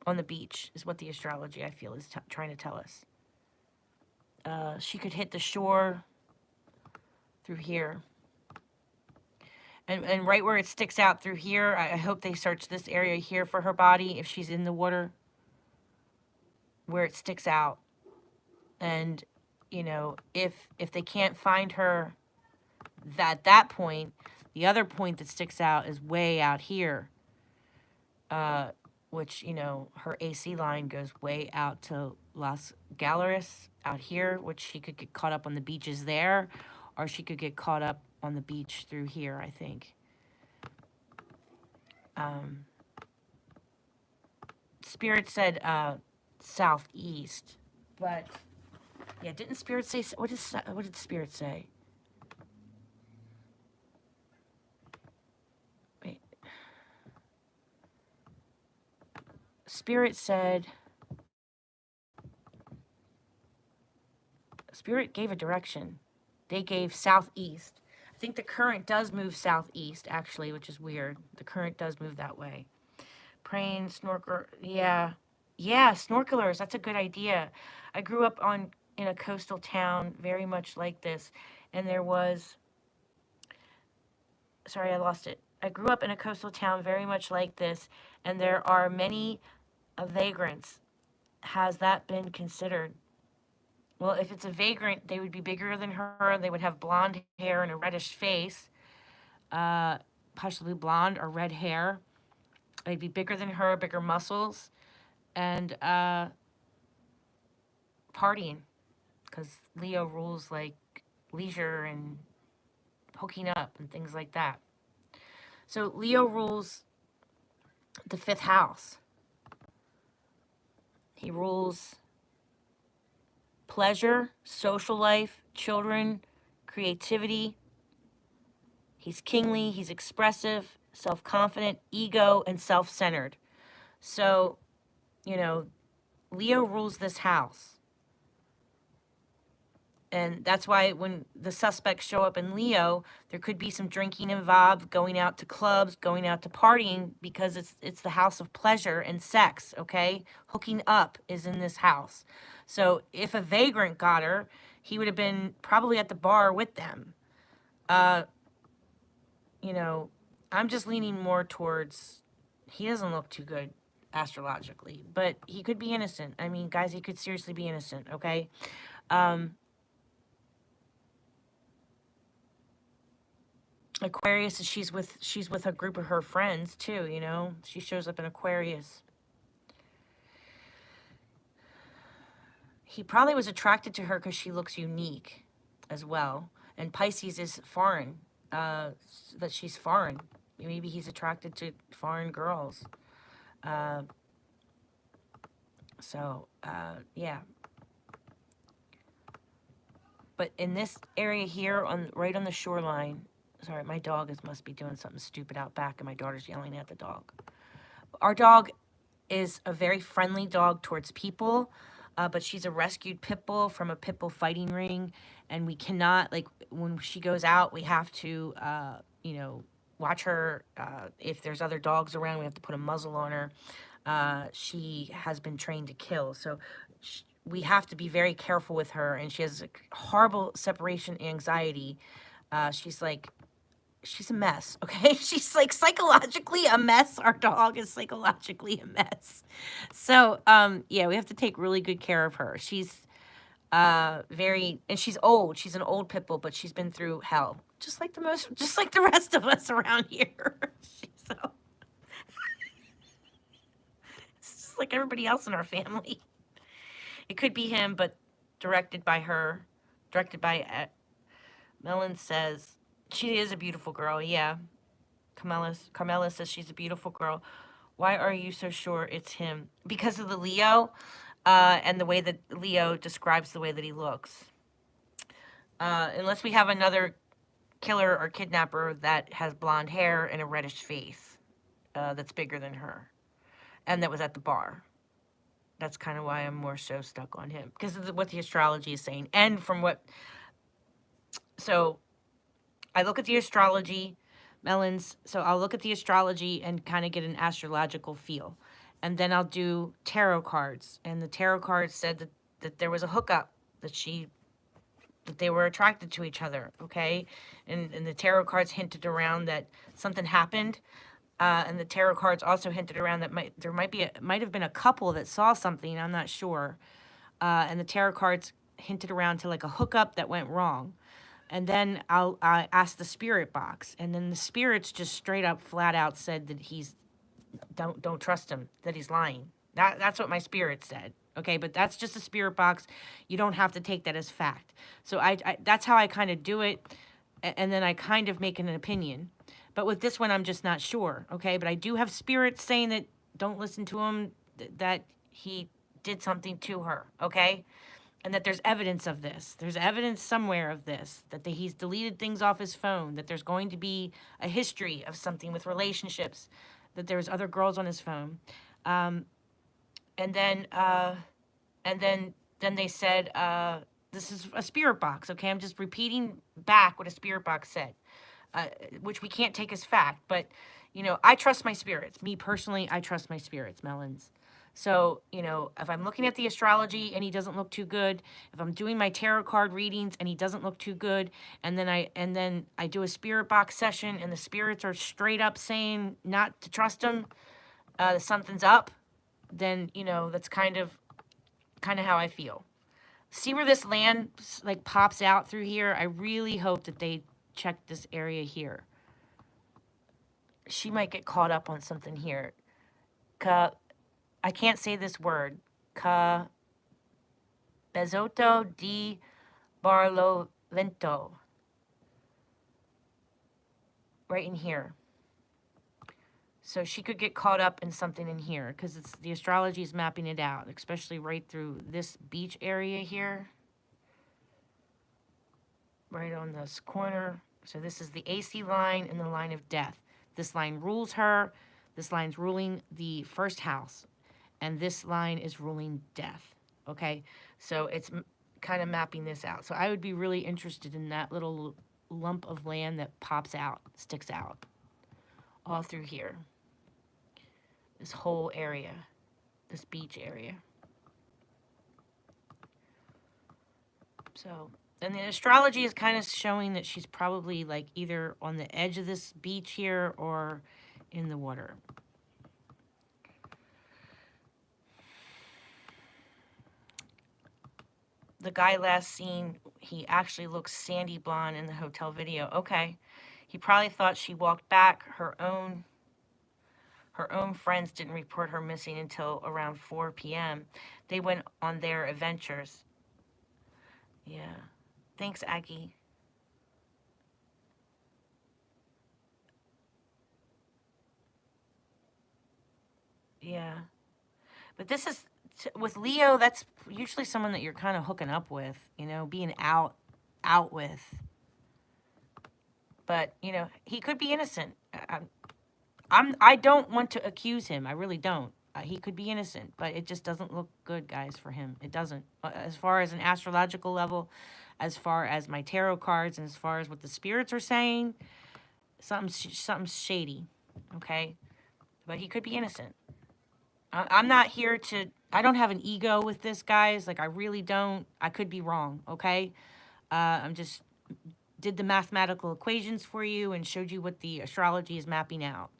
on the beach, is what the astrology, I feel, is trying to tell us. She could hit the shore through here. And right where it sticks out through here, I hope they search this area here for her body if she's in the water, where it sticks out. And, if they can't find her at that point, the other point that sticks out is way out here, which, her AC line goes way out to Las Galeras out here, which she could get caught up on the beaches there, or she could get caught up on the beach through here, I think. Spirit said southeast, but yeah, didn't Spirit say, what did Spirit say? Wait. Spirit gave a direction. They gave southeast. I think the current does move southeast, actually, which is weird. The current does move that way. Praying, snorkel, yeah. Yeah, snorkelers, that's a good idea. I grew up in a coastal town very much like this, and there was, sorry, I lost it. I grew up in a coastal town very much like this, and there are many vagrants. Has that been considered? Well, if it's a vagrant, they would be bigger than her. They would have blonde hair and a reddish face, possibly blonde or red hair. They'd be bigger than her, bigger muscles, and partying, because Leo rules like leisure and hooking up and things like that. So Leo rules the fifth house. He rules pleasure, social life, children, creativity. He's kingly, he's expressive, self-confident, ego, and self-centered. So, Leo rules this house. And that's why when the suspects show up in Leo, there could be some drinking involved, going out to clubs, going out to partying, because it's the house of pleasure and sex, okay? Hooking up is in this house. So if a vagrant got her, he would have been probably at the bar with them. I'm just leaning more towards, he doesn't look too good astrologically, but he could be innocent. I mean, guys, he could seriously be innocent, okay? Aquarius, she's with a group of her friends too, She shows up in Aquarius. He probably was attracted to her because she looks unique as well. And Pisces is foreign, that she's foreign. Maybe he's attracted to foreign girls. Yeah. But in this area here, right on the shoreline, sorry, my dog must be doing something stupid out back, and my daughter's yelling at the dog. Our dog is a very friendly dog towards people, but she's a rescued pit bull from a pit bull fighting ring, and we cannot, when she goes out, we have to, watch her. If there's other dogs around, we have to put a muzzle on her. She has been trained to kill, so we have to be very careful with her, and she has a horrible separation anxiety. She's a mess, okay? She's psychologically a mess. Our dog is psychologically a mess. So, yeah, we have to take really good care of her. She's and she's old. She's an old pit bull, but she's been through hell, just like the rest of us around here. like everybody else in our family. It could be him, but directed by her. Directed by Melon says she is a beautiful girl. Yeah, Carmela says she's a beautiful girl. Why are you so sure it's him? Because of the Leo, and the way that Leo describes the way that he looks. Unless we have another killer or kidnapper that has blonde hair and a reddish face, that's bigger than her, and that was at the bar. That's kind of why I'm more so stuck on him, because of what the astrology is saying, and from what. So I look at the astrology, Melons. So I'll look at the astrology and kind of get an astrological feel. And then I'll do tarot cards. And the tarot cards said that there was a hookup, that they were attracted to each other, okay? And the tarot cards hinted around that something happened. And the tarot cards also hinted around that might have been a couple that saw something, I'm not sure. And the tarot cards hinted around to like a hookup that went wrong. And then I ask the spirit box, and then the spirits just straight up, flat out said that don't trust him, that he's lying. That's what my spirit said. Okay, but that's just a spirit box. You don't have to take that as fact. So I that's how I kind of do it, and then I kind of make an opinion. But with this one, I'm just not sure. Okay, but I do have spirits saying that don't listen to him, that he did something to her. Okay. And that there's evidence of this. There's evidence somewhere of this, that he's deleted things off his phone, that there's going to be a history of something with relationships, that there's other girls on his phone. And then they said, this is a spirit box, okay? I'm just repeating back what a spirit box said, which we can't take as fact. But, I trust my spirits. Me personally, I trust my spirits, Melons. So, if I'm looking at the astrology and he doesn't look too good, if I'm doing my tarot card readings and he doesn't look too good, and then I do a spirit box session and the spirits are straight up saying not to trust him, something's up, then, that's kind of how I feel. See where this land like pops out through here? I really hope that they check this area here. She might get caught up on something here. I can't say this word. Bezoto di Barlovento. Right in here. So she could get caught up in something in here, because the astrology is mapping it out, especially right through this beach area here. Right on this corner. So this is the AC line and the line of death. This line rules her. This line's ruling the first house. And this line is ruling death, okay? So it's kind of mapping this out. So I would be really interested in that little lump of land that pops out, sticks out, all through here. This whole area, this beach area. So, and the astrology is kind of showing that she's probably like either on the edge of this beach here or in the water. The guy last seen, he actually looks sandy blonde in the hotel video. Okay. He probably thought she walked back. Her own friends didn't report her missing until around 4 p.m. They went on their adventures. Yeah. Thanks, Aggie. Yeah. But this is, with Leo, that's usually someone that you're kind of hooking up with, being out with. But, he could be innocent. I don't want to accuse him. I really don't. He could be innocent, but it just doesn't look good, guys, for him. It doesn't. As far as an astrological level, as far as my tarot cards, and as far as what the spirits are saying, something's shady, okay? But he could be innocent. I'm not here to, I don't have an ego with this, guys. Like, I really don't. I could be wrong, okay? I'm just did the mathematical equations for you and showed you what the astrology is mapping out,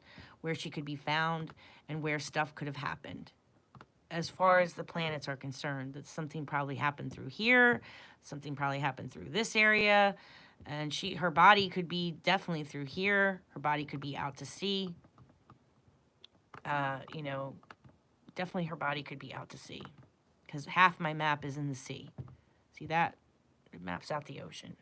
where she could be found and where stuff could have happened. As far as the planets are concerned, that something probably happened through here, something probably happened through this area, and her body could be definitely through here. Her body could be out to sea. definitely her body could be out to sea, because half my map is in the sea. See that? It maps out the ocean.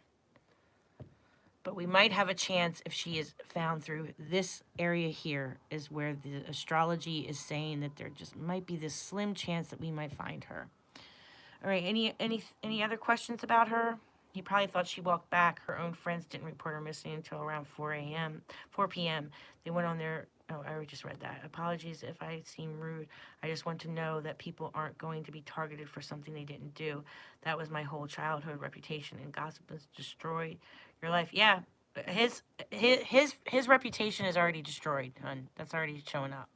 But we might have a chance if she is found through this area here, is where the astrology is saying that there just might be this slim chance that we might find her. All right, any other questions about her? He probably thought she walked back. Her own friends didn't report her missing until around 4 p.m. They went on their, oh, I already just read that. Apologies if I seem rude. I just want to know that people aren't going to be targeted for something they didn't do. That was my whole childhood reputation, and gossip has destroyed your life. Yeah, his reputation is already destroyed, hon. That's already showing up.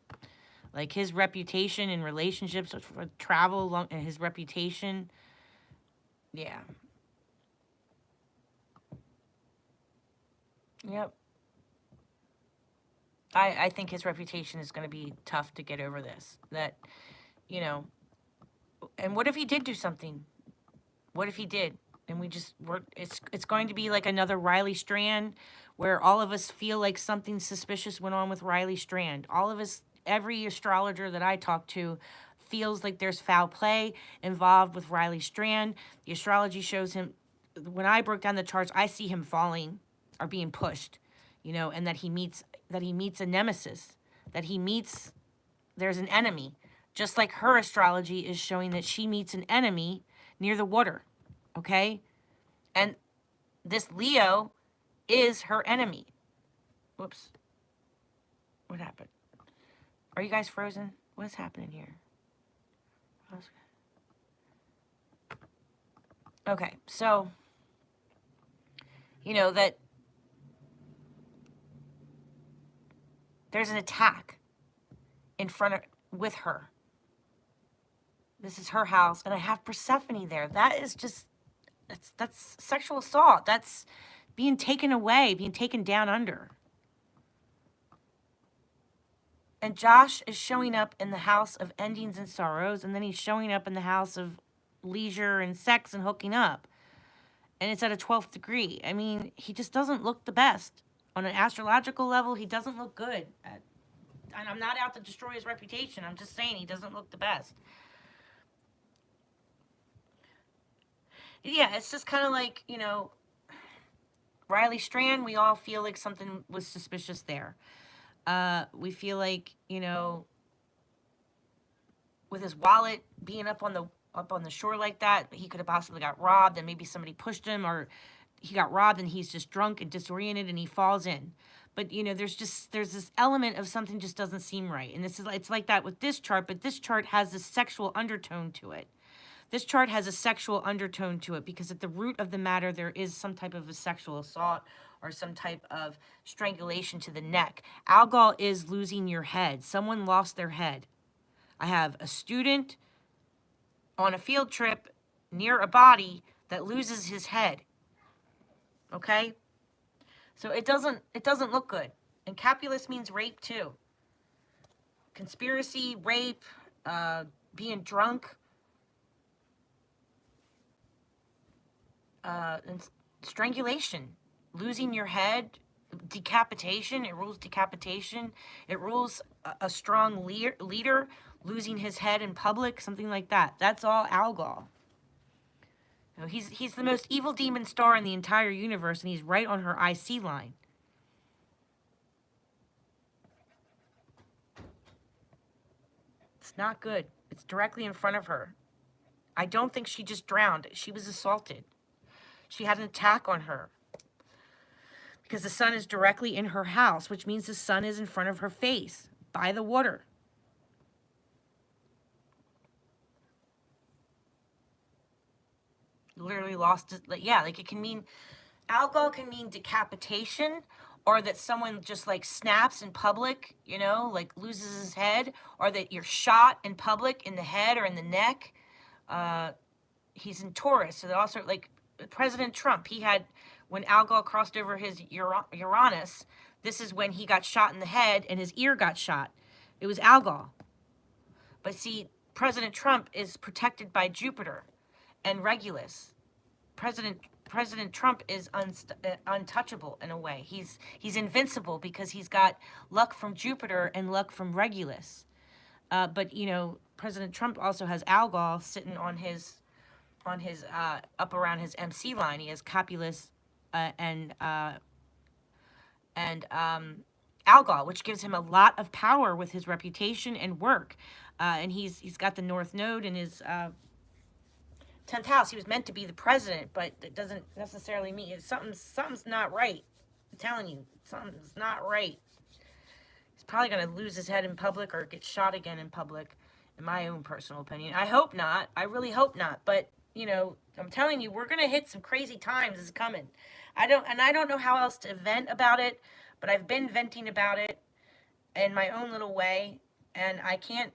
Like his reputation in relationships, for travel, and his reputation, yeah. Yep. I think his reputation is going to be tough to get over this. That, you know, and what if he did do something? What if he did? And it's going to be like another Riley Strand, where all of us feel like something suspicious went on with Riley Strand. All of us, every astrologer that I talk to, feels like there's foul play involved with Riley Strand. The astrology shows him, when I broke down the charts, I see him falling or being pushed, and that he meets a nemesis, there's an enemy. Just like her astrology is showing that she meets an enemy near the water, okay? And this Leo is her enemy. Whoops. What happened? Are you guys frozen? What's happening here? Okay, so, that there's an attack with her. This is her house, and I have Persephone there. That is just, that's sexual assault. That's being taken away, being taken down under. And Josh is showing up in the house of endings and sorrows, and then he's showing up in the house of leisure and sex and hooking up. And it's at a 12th degree. I mean, he just doesn't look the best. On an astrological level, he doesn't look good. And I'm not out to destroy his reputation. I'm just saying he doesn't look the best. Yeah, it's just kind of like, Riley Strand, we all feel like something was suspicious there. We feel like, with his wallet being up on the shore like that, he could have possibly got robbed, and maybe somebody pushed him, or he got robbed and he's just drunk and disoriented and he falls in. But there's this element of something just doesn't seem right. And it's like that with this chart, but this chart has this sexual undertone to it. This chart has a sexual undertone to it because at the root of the matter, there is some type of a sexual assault or some type of strangulation to the neck. Algol is losing your head. Someone lost their head. I have a student on a field trip near a body that loses his head. Okay? So it doesn't look good. And Capulus means rape too. Conspiracy, rape, being drunk, and strangulation, losing your head, decapitation. It rules decapitation. It rules a strong leader losing his head in public, something like that. That's all Algol. He's the most evil demon star in the entire universe, and he's right on her IC line. It's not good. It's directly in front of her. I don't think she just drowned. She was assaulted. She had an attack on her. Because the sun is directly in her house, which means the sun is in front of her face, by the water. Literally lost it. Like it can mean, Algol can mean decapitation, or that someone just like snaps in public, like loses his head, or that you're shot in public in the head or in the neck. He's in Taurus, so that also, like President Trump, when Algol crossed over his Uranus, this is when he got shot in the head and his ear got shot. It was Algol. But see, President Trump is protected by Jupiter and Regulus. President Trump is untouchable in a way. He's invincible because he's got luck from Jupiter and luck from Regulus. But President Trump also has algol sitting on his up around his MC line. He has copulus and algol, which gives him a lot of power with his reputation and work. And he's got the North Node in his 10th house. He was meant to be the president, but it doesn't necessarily mean something's not right. I'm telling you, something's not right. He's probably going to lose his head in public or get shot again in public, in my own personal opinion. I hope not. I really hope not. But, I'm telling you, we're going to hit some crazy times. It's coming. I don't know how else to vent about it, but I've been venting about it in my own little way, and I can't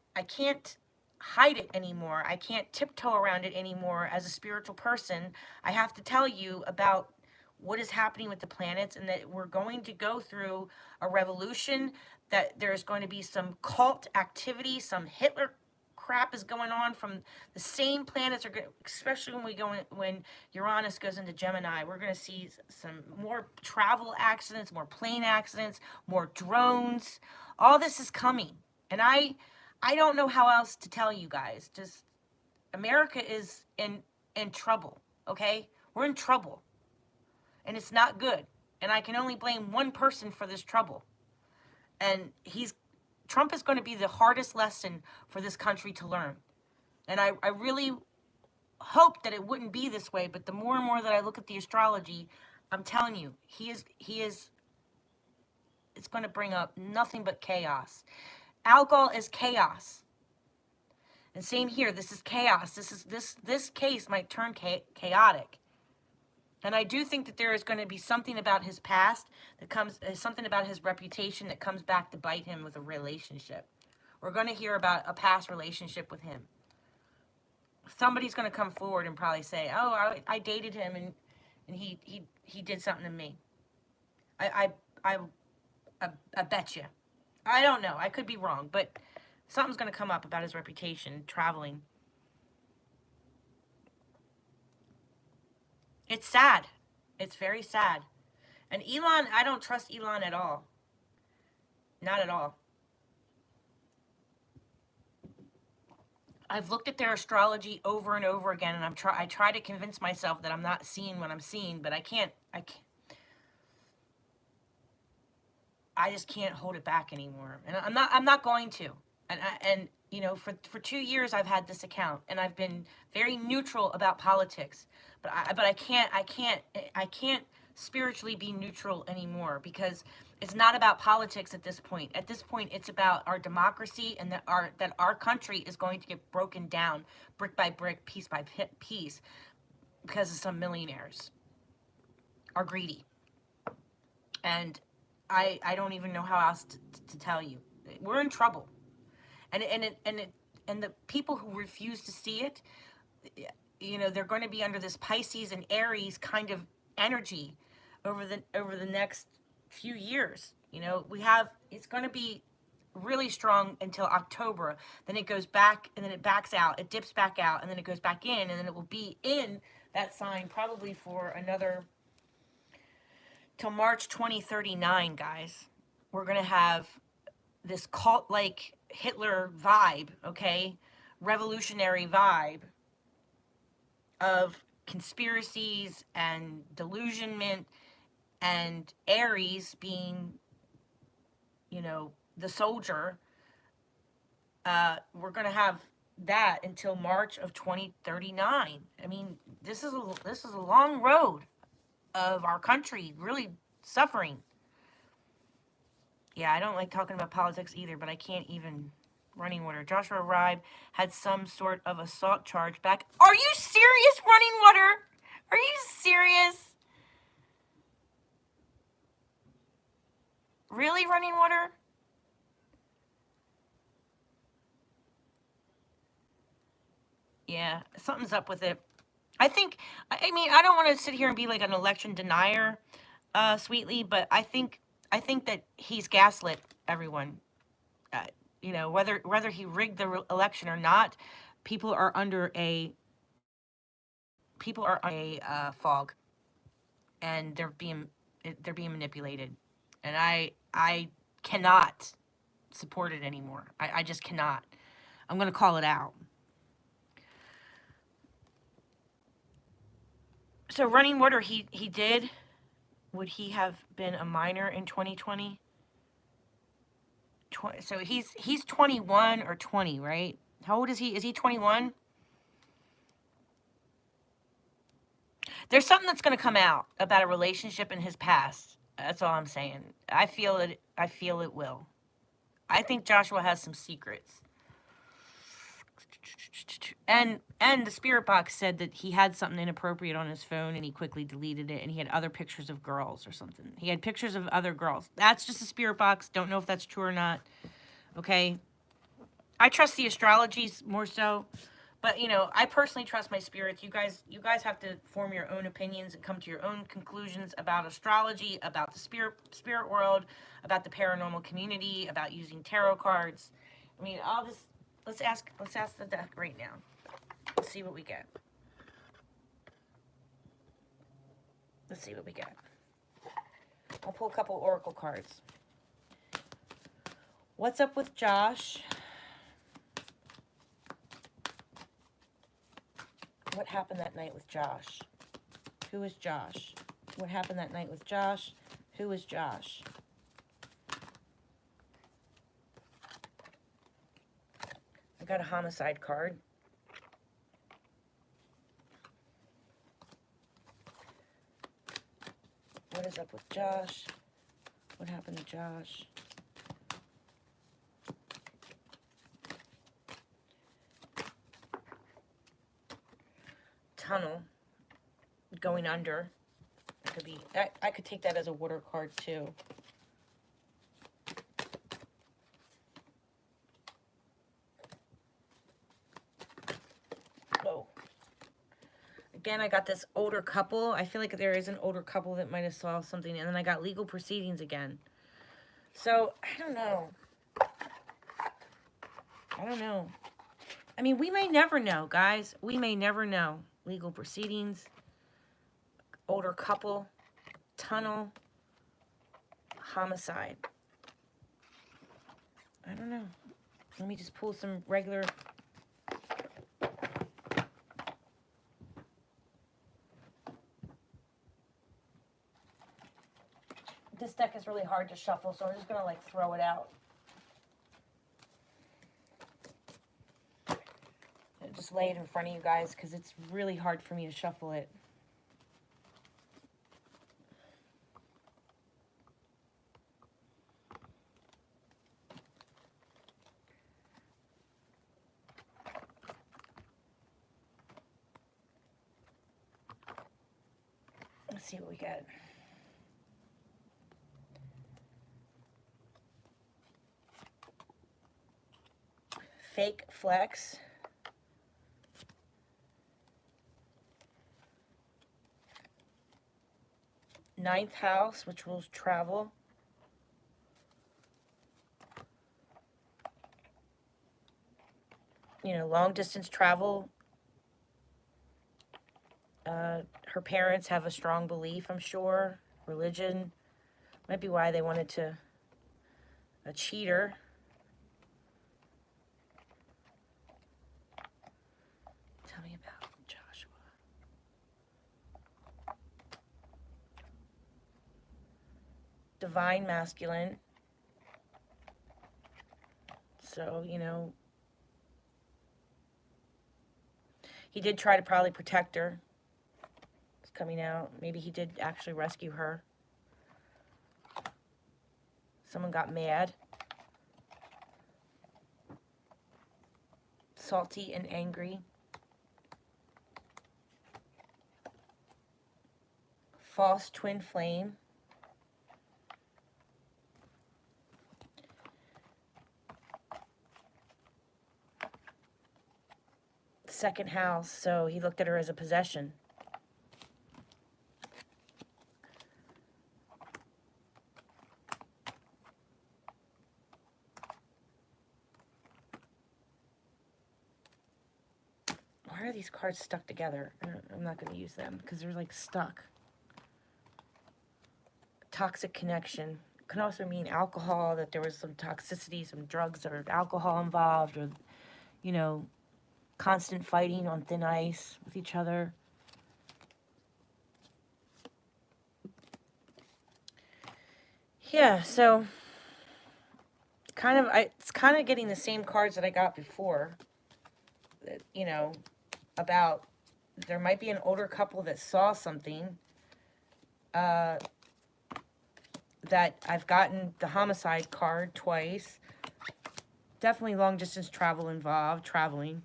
hide it anymore. I can't tiptoe around it anymore as a spiritual person. I have to tell you about what is happening with the planets, and that we're going to go through a revolution, that there's going to be some cult activity, some Hitler crap is going on from the same planets, are especially when Uranus goes into Gemini. We're going to see some more travel accidents, more plane accidents, more drones. All this is coming, and I don't know how else to tell you guys. Just America is in trouble. Okay, we're in trouble, and it's not good. And I can only blame one person for this trouble, and Trump is going to be the hardest lesson for this country to learn. And I really hoped that it wouldn't be this way, but the more and more that I look at the astrology, I'm telling you, it's going to bring up nothing but chaos. Alcohol is chaos. And same here, this is chaos. This case might turn chaotic. And I do think that there is going to be something about his past something about his reputation that comes back to bite him with a relationship. We're going to hear about a past relationship with him. Somebody's going to come forward and probably say, "Oh, I dated him, and he did something to me." I bet you. I don't know. I could be wrong, but something's going to come up about his reputation traveling. It's sad. It's very sad. And Elon, I don't trust Elon at all. Not at all. I've looked at their astrology over and over again, and I try to convince myself that I'm not seeing what I'm seeing, but I can't. I just can't hold it back anymore, and I'm not going to. And for 2 years I've had this account, and I've been very neutral about politics, but I can't spiritually be neutral anymore, because it's not about politics at this point. At this point, it's about our democracy, and that our country is going to get broken down brick by brick, piece by piece, because of some millionaires are greedy. And I don't even know how else to tell you. We're in trouble. And the people who refuse to see it, they're going to be under this Pisces and Aries kind of energy over the next few years. It's going to be really strong until October. Then it goes back, and then it backs out. It dips back out, and then it goes back in, and then it will be in that sign probably for another till March 2039, guys. We're going to have this cult-like Hitler vibe, okay? Revolutionary vibe of conspiracies and delusionment, and Aries being, the soldier. We're going to have that until March of 2039. I mean, this is a long road of our country really suffering. Yeah, I don't like talking about politics either, but I can't even. Running water. Joshua Ribe had some sort of assault charge back. Are you serious, running water? Are you serious? Really, running water? Yeah, something's up with it. I don't want to sit here and be like an election denier, Sweetly, but I think that he's gaslit everyone. Whether he rigged the election or not, people are under a fog, and they're being manipulated, and I cannot support it anymore. I just cannot. I'm going to call it out. So running water, he did. Would he have been a minor in 2020? So he's 21 or 20, right? How old is he? Is he 21? There's something that's going to come out about a relationship in his past. That's all I'm saying. I feel it. I feel it will. I think Joshua has some secrets. And the spirit box said that he had something inappropriate on his phone and he quickly deleted it, and he had other pictures of girls or something. He had pictures of other girls. That's just a spirit box. Don't know if that's true or not. Okay. I trust the astrologies more so. But, you know, I personally trust my spirits. You guys have to form your own opinions and come to your own conclusions about astrology, about the spirit world, about the paranormal community, about using tarot cards. I mean, all this. Let's ask the deck right now. Let's see what we get. Let's see what we get. I'll pull a couple oracle cards. What's up with Josh? What happened that night with Josh? Who is Josh? What happened that night with Josh? Who is Josh? I got a homicide card. What is up with Josh? What happened to Josh? Tunnel. Going under. It could be. I could take that as a water card too. Oh. Again, I got this older couple. I feel like there is an older couple that might have saw something. And then I got legal proceedings again. So, I don't know. I don't know. I mean, we may never know, guys. We may never know. Legal proceedings. Older couple. Tunnel. Homicide. I don't know. Let me just pull some regular... This deck is really hard to shuffle, so I'm just going to, like, throw it out. And just lay it in front of you guys, because it's really hard for me to shuffle it. Let's see what we get. Fake flex. Ninth house, which rules travel. You know, long distance travel. Her parents have a strong belief, I'm sure. Religion. Might be why they wanted to... A cheater. Tell me about Joshua. Divine masculine. So, you know, he did try to probably protect her. It's coming out. Maybe he did actually rescue her. Someone got mad. Salty and angry. False twin flame. Second house, so he looked at her as a possession. Why are these cards stuck together? I'm not going to use them because they're like stuck. Toxic connection. Can also mean alcohol, that there was some toxicity, some drugs or alcohol involved, or, you know, constant fighting on thin ice with each other. Yeah, so it's kind of getting the same cards that I got before. You know, about there might be an older couple that saw something. That I've gotten the homicide card twice. Definitely long distance travel involved, traveling.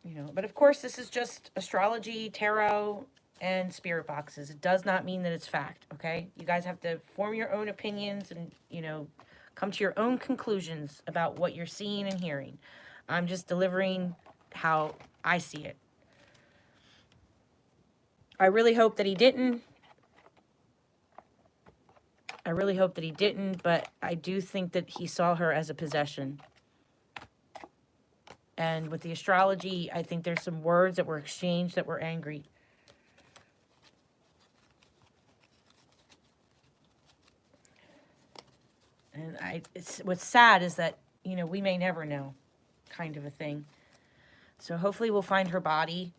You know, but of course this is just astrology, tarot, and spirit boxes. It does not mean that it's fact, okay? You guys have to form your own opinions and, you know, come to your own conclusions about what you're seeing and hearing. I'm just delivering how I see it. I really hope that he didn't. I really hope that he didn't, but I do think that he saw her as a possession. And with the astrology, I think there's some words that were exchanged that were angry. And what's sad is that, you know, we may never know, kind of a thing. So hopefully we'll find her body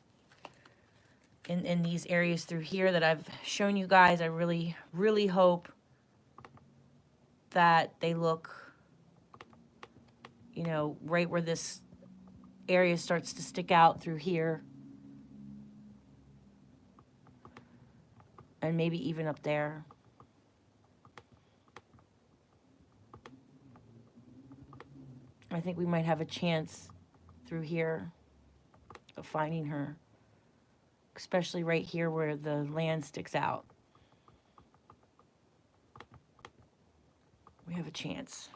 in these areas through here that I've shown you guys. I really, really hope that they look, you know, right where this area starts to stick out through here. And maybe even up there. I think we might have a chance through here of finding her. Especially right here where the land sticks out. We have a chance.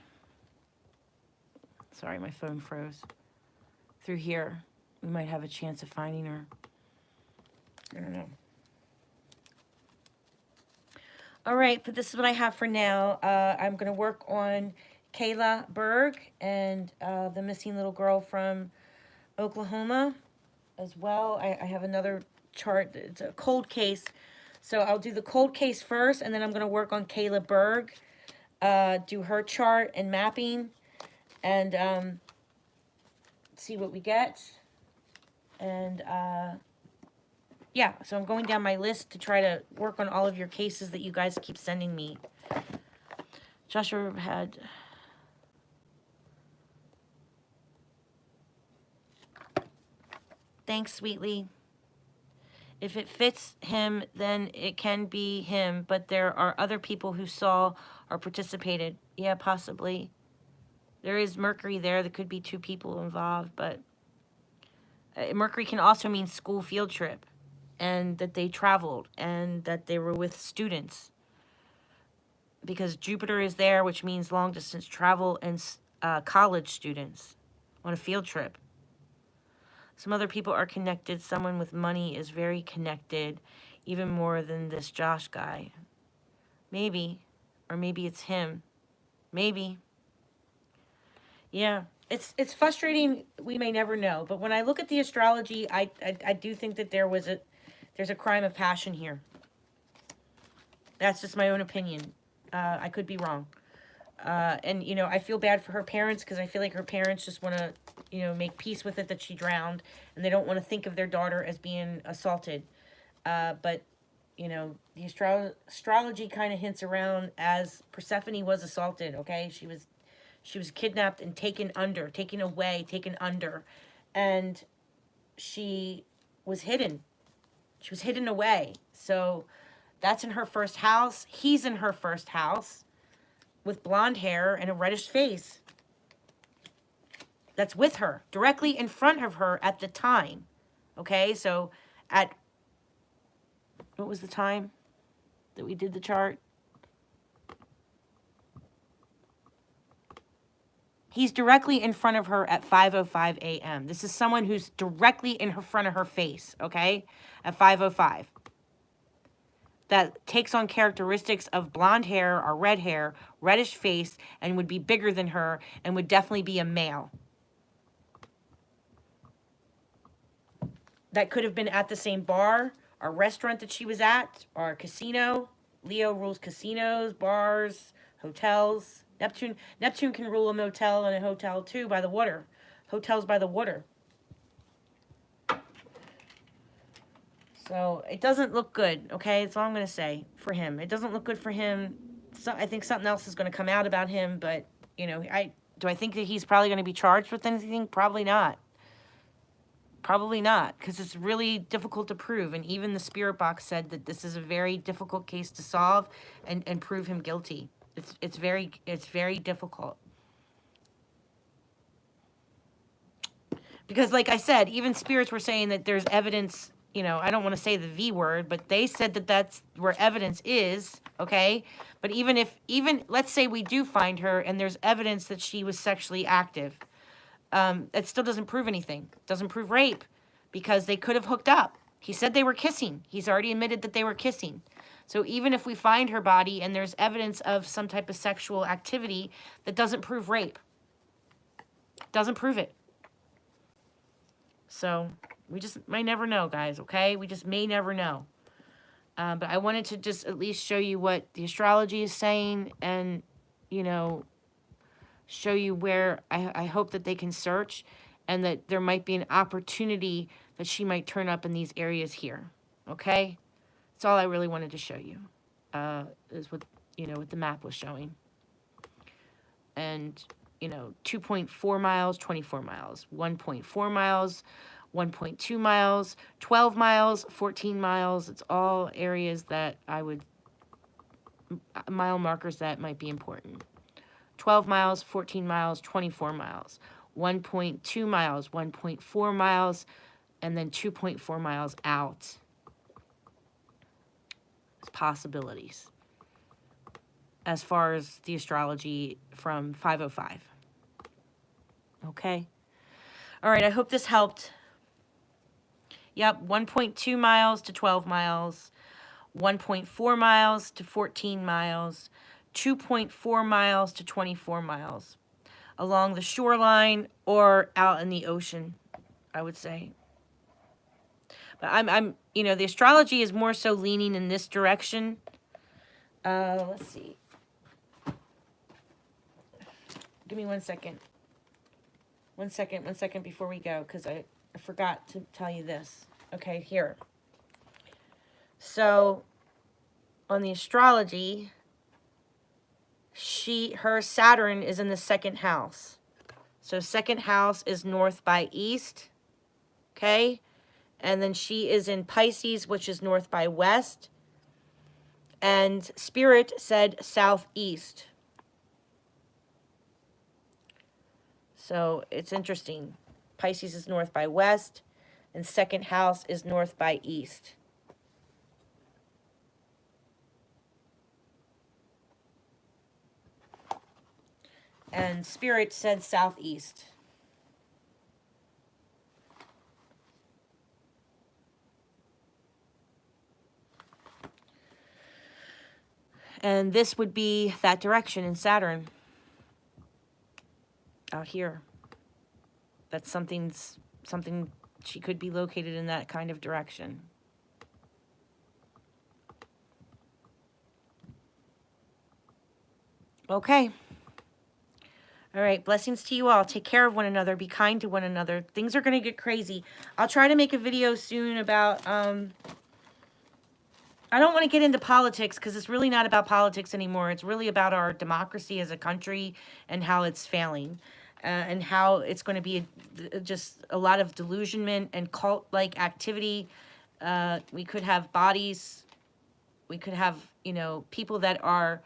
Sorry, my phone froze. Through here, we might have a chance of finding her. I don't know. All right, but this is what I have for now. I'm going to work on Kayla Berg and the missing little girl from Oklahoma as well. I have another chart. It's a cold case. So I'll do the cold case first, and then I'm going to work on Kayla Berg, do her chart and mapping, and see what we get. And yeah, so I'm going down my list to try to work on all of your cases that you guys keep sending me. Joshua had... Thanks, Sweetly. If it fits him, then it can be him, but there are other people who saw or participated. Yeah, possibly. There is Mercury there. There could be two people involved, but Mercury can also mean school field trip, and that they traveled, and that they were with students. Because Jupiter is there, which means long-distance travel and college students on a field trip. Some other people are connected. Someone with money is very connected, even more than this Josh guy. Maybe. Or maybe it's him. Maybe. Yeah. It's frustrating. We may never know. But when I look at the astrology, I do think that there's a crime of passion here. That's just my own opinion. I could be wrong. And, you know, I feel bad for her parents because I feel like her parents just want to, you know, make peace with it that she drowned. And they don't want to think of their daughter as being assaulted. But, you know, the astrology kind of hints around as Persephone was assaulted, okay? She was kidnapped and taken away, taken under. And she was hidden. She was hidden away. So that's in her first house. He's in her first house with blonde hair and a reddish face. That's with her, directly in front of her at the time. Okay, so what was the time that we did the chart? He's directly in front of her at 5:05 a.m. This is someone who's directly in front of her face, okay, at 5:05. That takes on characteristics of blonde hair or red hair, reddish face, and would be bigger than her and would definitely be a male. That could have been at the same bar or restaurant that she was at or a casino. Leo rules casinos, bars, hotels. Neptune can rule a motel and a hotel too by the water. hotels by the water. So it doesn't look good, okay? That's all I'm going to say for him. It doesn't look good for him. So I think something else is going to come out about him, but, you know, do I think that he's probably going to be charged with anything? Probably not. Probably not, because it's really difficult to prove. And even the spirit box said that this is a very difficult case to solve and prove him guilty. It's very difficult. Because like I said, even spirits were saying that there's evidence, you know, I don't want to say the V word, but they said that that's where evidence is, okay? But even let's say we do find her and there's evidence that she was sexually active, it still doesn't prove anything. Doesn't prove rape, because they could have hooked up. He said they were kissing. He's already admitted that they were kissing. So even if we find her body and there's evidence of some type of sexual activity, that doesn't prove rape. Doesn't prove it. So we just may never know, guys, okay? We just may never know. But I wanted to just at least show you what the astrology is saying and, you know, show you where I hope that they can search and that there might be an opportunity that she might turn up in these areas here, okay? That's all I really wanted to show you, is what, you know, what the map was showing. And, you know, 2.4 miles, 24 miles, 1.4 miles, 1.2 miles, 12 miles, 14 miles. It's all areas that I would, mile markers that might be important. 12 miles, 14 miles, 24 miles, 1.2 miles, 1.4 miles, and then 2.4 miles out. It's possibilities as far as the astrology from 505. Okay? All right, I hope this helped. Yep, 1.2 miles to 12 miles, 1.4 miles to 14 miles, 2.4 miles to 24 miles along the shoreline or out in the ocean, I would say. But I'm you know, the astrology is more so leaning in this direction. Let's see. Give me 1 second. 1 second before we go, because I forgot to tell you this. Okay, here. So, on the astrology, her Saturn is in the second house. So second house is north by east. Okay? And then she is in Pisces, which is north by west. And Spirit said southeast. So it's interesting. Pisces is north by west, and second house is north by east. And Spirit said southeast. And this would be that direction in Saturn. Out here. That's something she could be located in that kind of direction. Okay. All right, blessings to you all. Take care of one another. Be kind to one another. Things are going to get crazy. I'll try to make a video soon about, I don't want to get into politics because it's really not about politics anymore. It's really about our democracy as a country and how it's failing. And how it's going to be just a lot of delusionment and cult-like activity. We could have bodies. We could have, you know, people that are,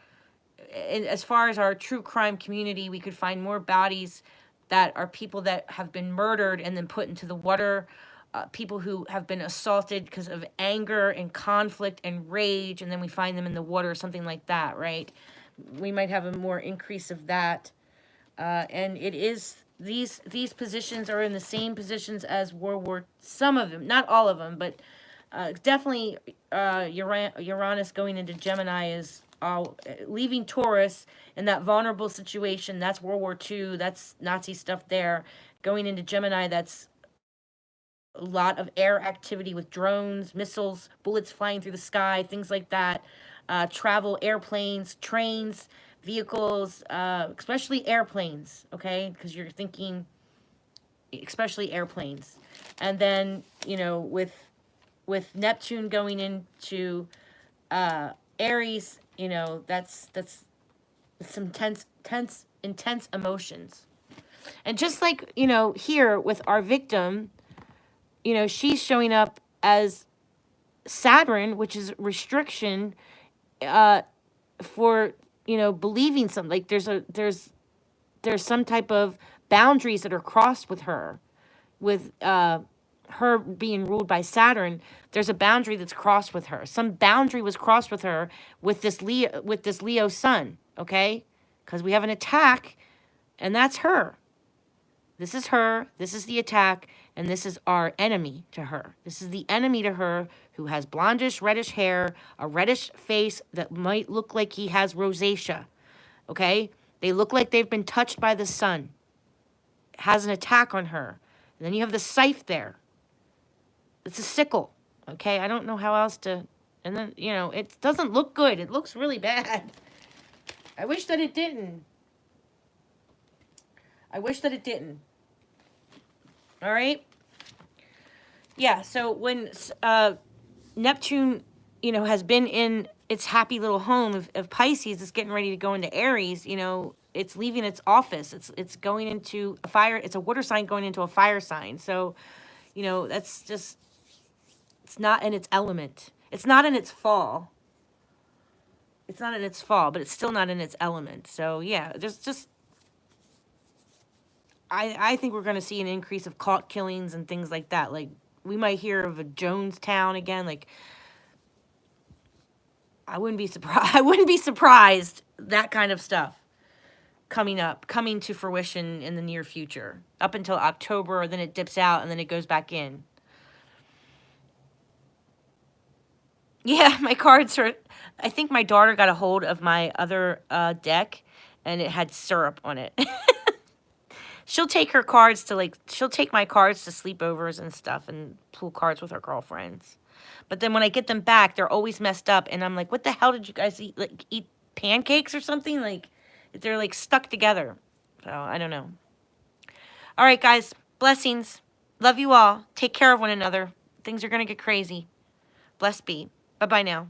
as far as our true crime community, we could find more bodies that are people that have been murdered and then put into the water. People who have been assaulted because of anger and conflict and rage, and then we find them in the water or something like that, right? We might have a more increase of that. And it is, these positions are in the same positions as World War, some of them, not all of them, but definitely Uranus going into Gemini is leaving Taurus in that vulnerable situation. That's World War II, that's Nazi stuff there. Going into Gemini, that's a lot of air activity with drones, missiles, bullets flying through the sky, things like that. Travel, airplanes, trains, vehicles, especially airplanes, okay? Because you're thinking especially airplanes. And then, you know, with Neptune going into Aries, you know, that's some intense emotions. And just like, you know, here with our victim, you know, she's showing up as Saturn, which is restriction, for, you know, believing something. Like there's some type of boundaries that are crossed with her, with her being ruled by Saturn. There's a boundary that's crossed with her. Some boundary was crossed with her with this Leo sun, okay? Because we have an attack, and that's her. This is her, this is the attack, and this is our enemy to her. This is the enemy to her, who has blondish, reddish hair, a reddish face that might look like he has rosacea, okay? They look like they've been touched by the sun. Has an attack on her. And then you have the scythe there. It's a sickle, okay? I don't know how else to... And then, you know, it doesn't look good. It looks really bad. I wish that it didn't. I wish that it didn't. All right? Yeah, so when Neptune, you know, has been in its happy little home of Pisces, it's getting ready to go into Aries, you know, it's leaving its office. It's going into a fire. It's a water sign going into a fire sign. So, you know, that's just, it's not in its element. It's not in its fall. It's not in its fall, but it's still not in its element. So, yeah, there's just... I think we're going to see an increase of caught killings and things like that. Like, we might hear of a Jonestown again. Like, I wouldn't be surprised. I wouldn't be surprised, that kind of stuff coming to fruition in the near future. Up until October, then it dips out, and then it goes back in. Yeah, my cards are... I think my daughter got a hold of my other deck, and it had syrup on it. She'll take her cards to, like, she'll take my cards to sleepovers and stuff and pull cards with her girlfriends. But then when I get them back, they're always messed up. And I'm like, what the hell did you guys eat? Like, eat pancakes or something? Like, they're, like, stuck together. So, I don't know. All right, guys. Blessings. Love you all. Take care of one another. Things are going to get crazy. Blessed be. Bye-bye now.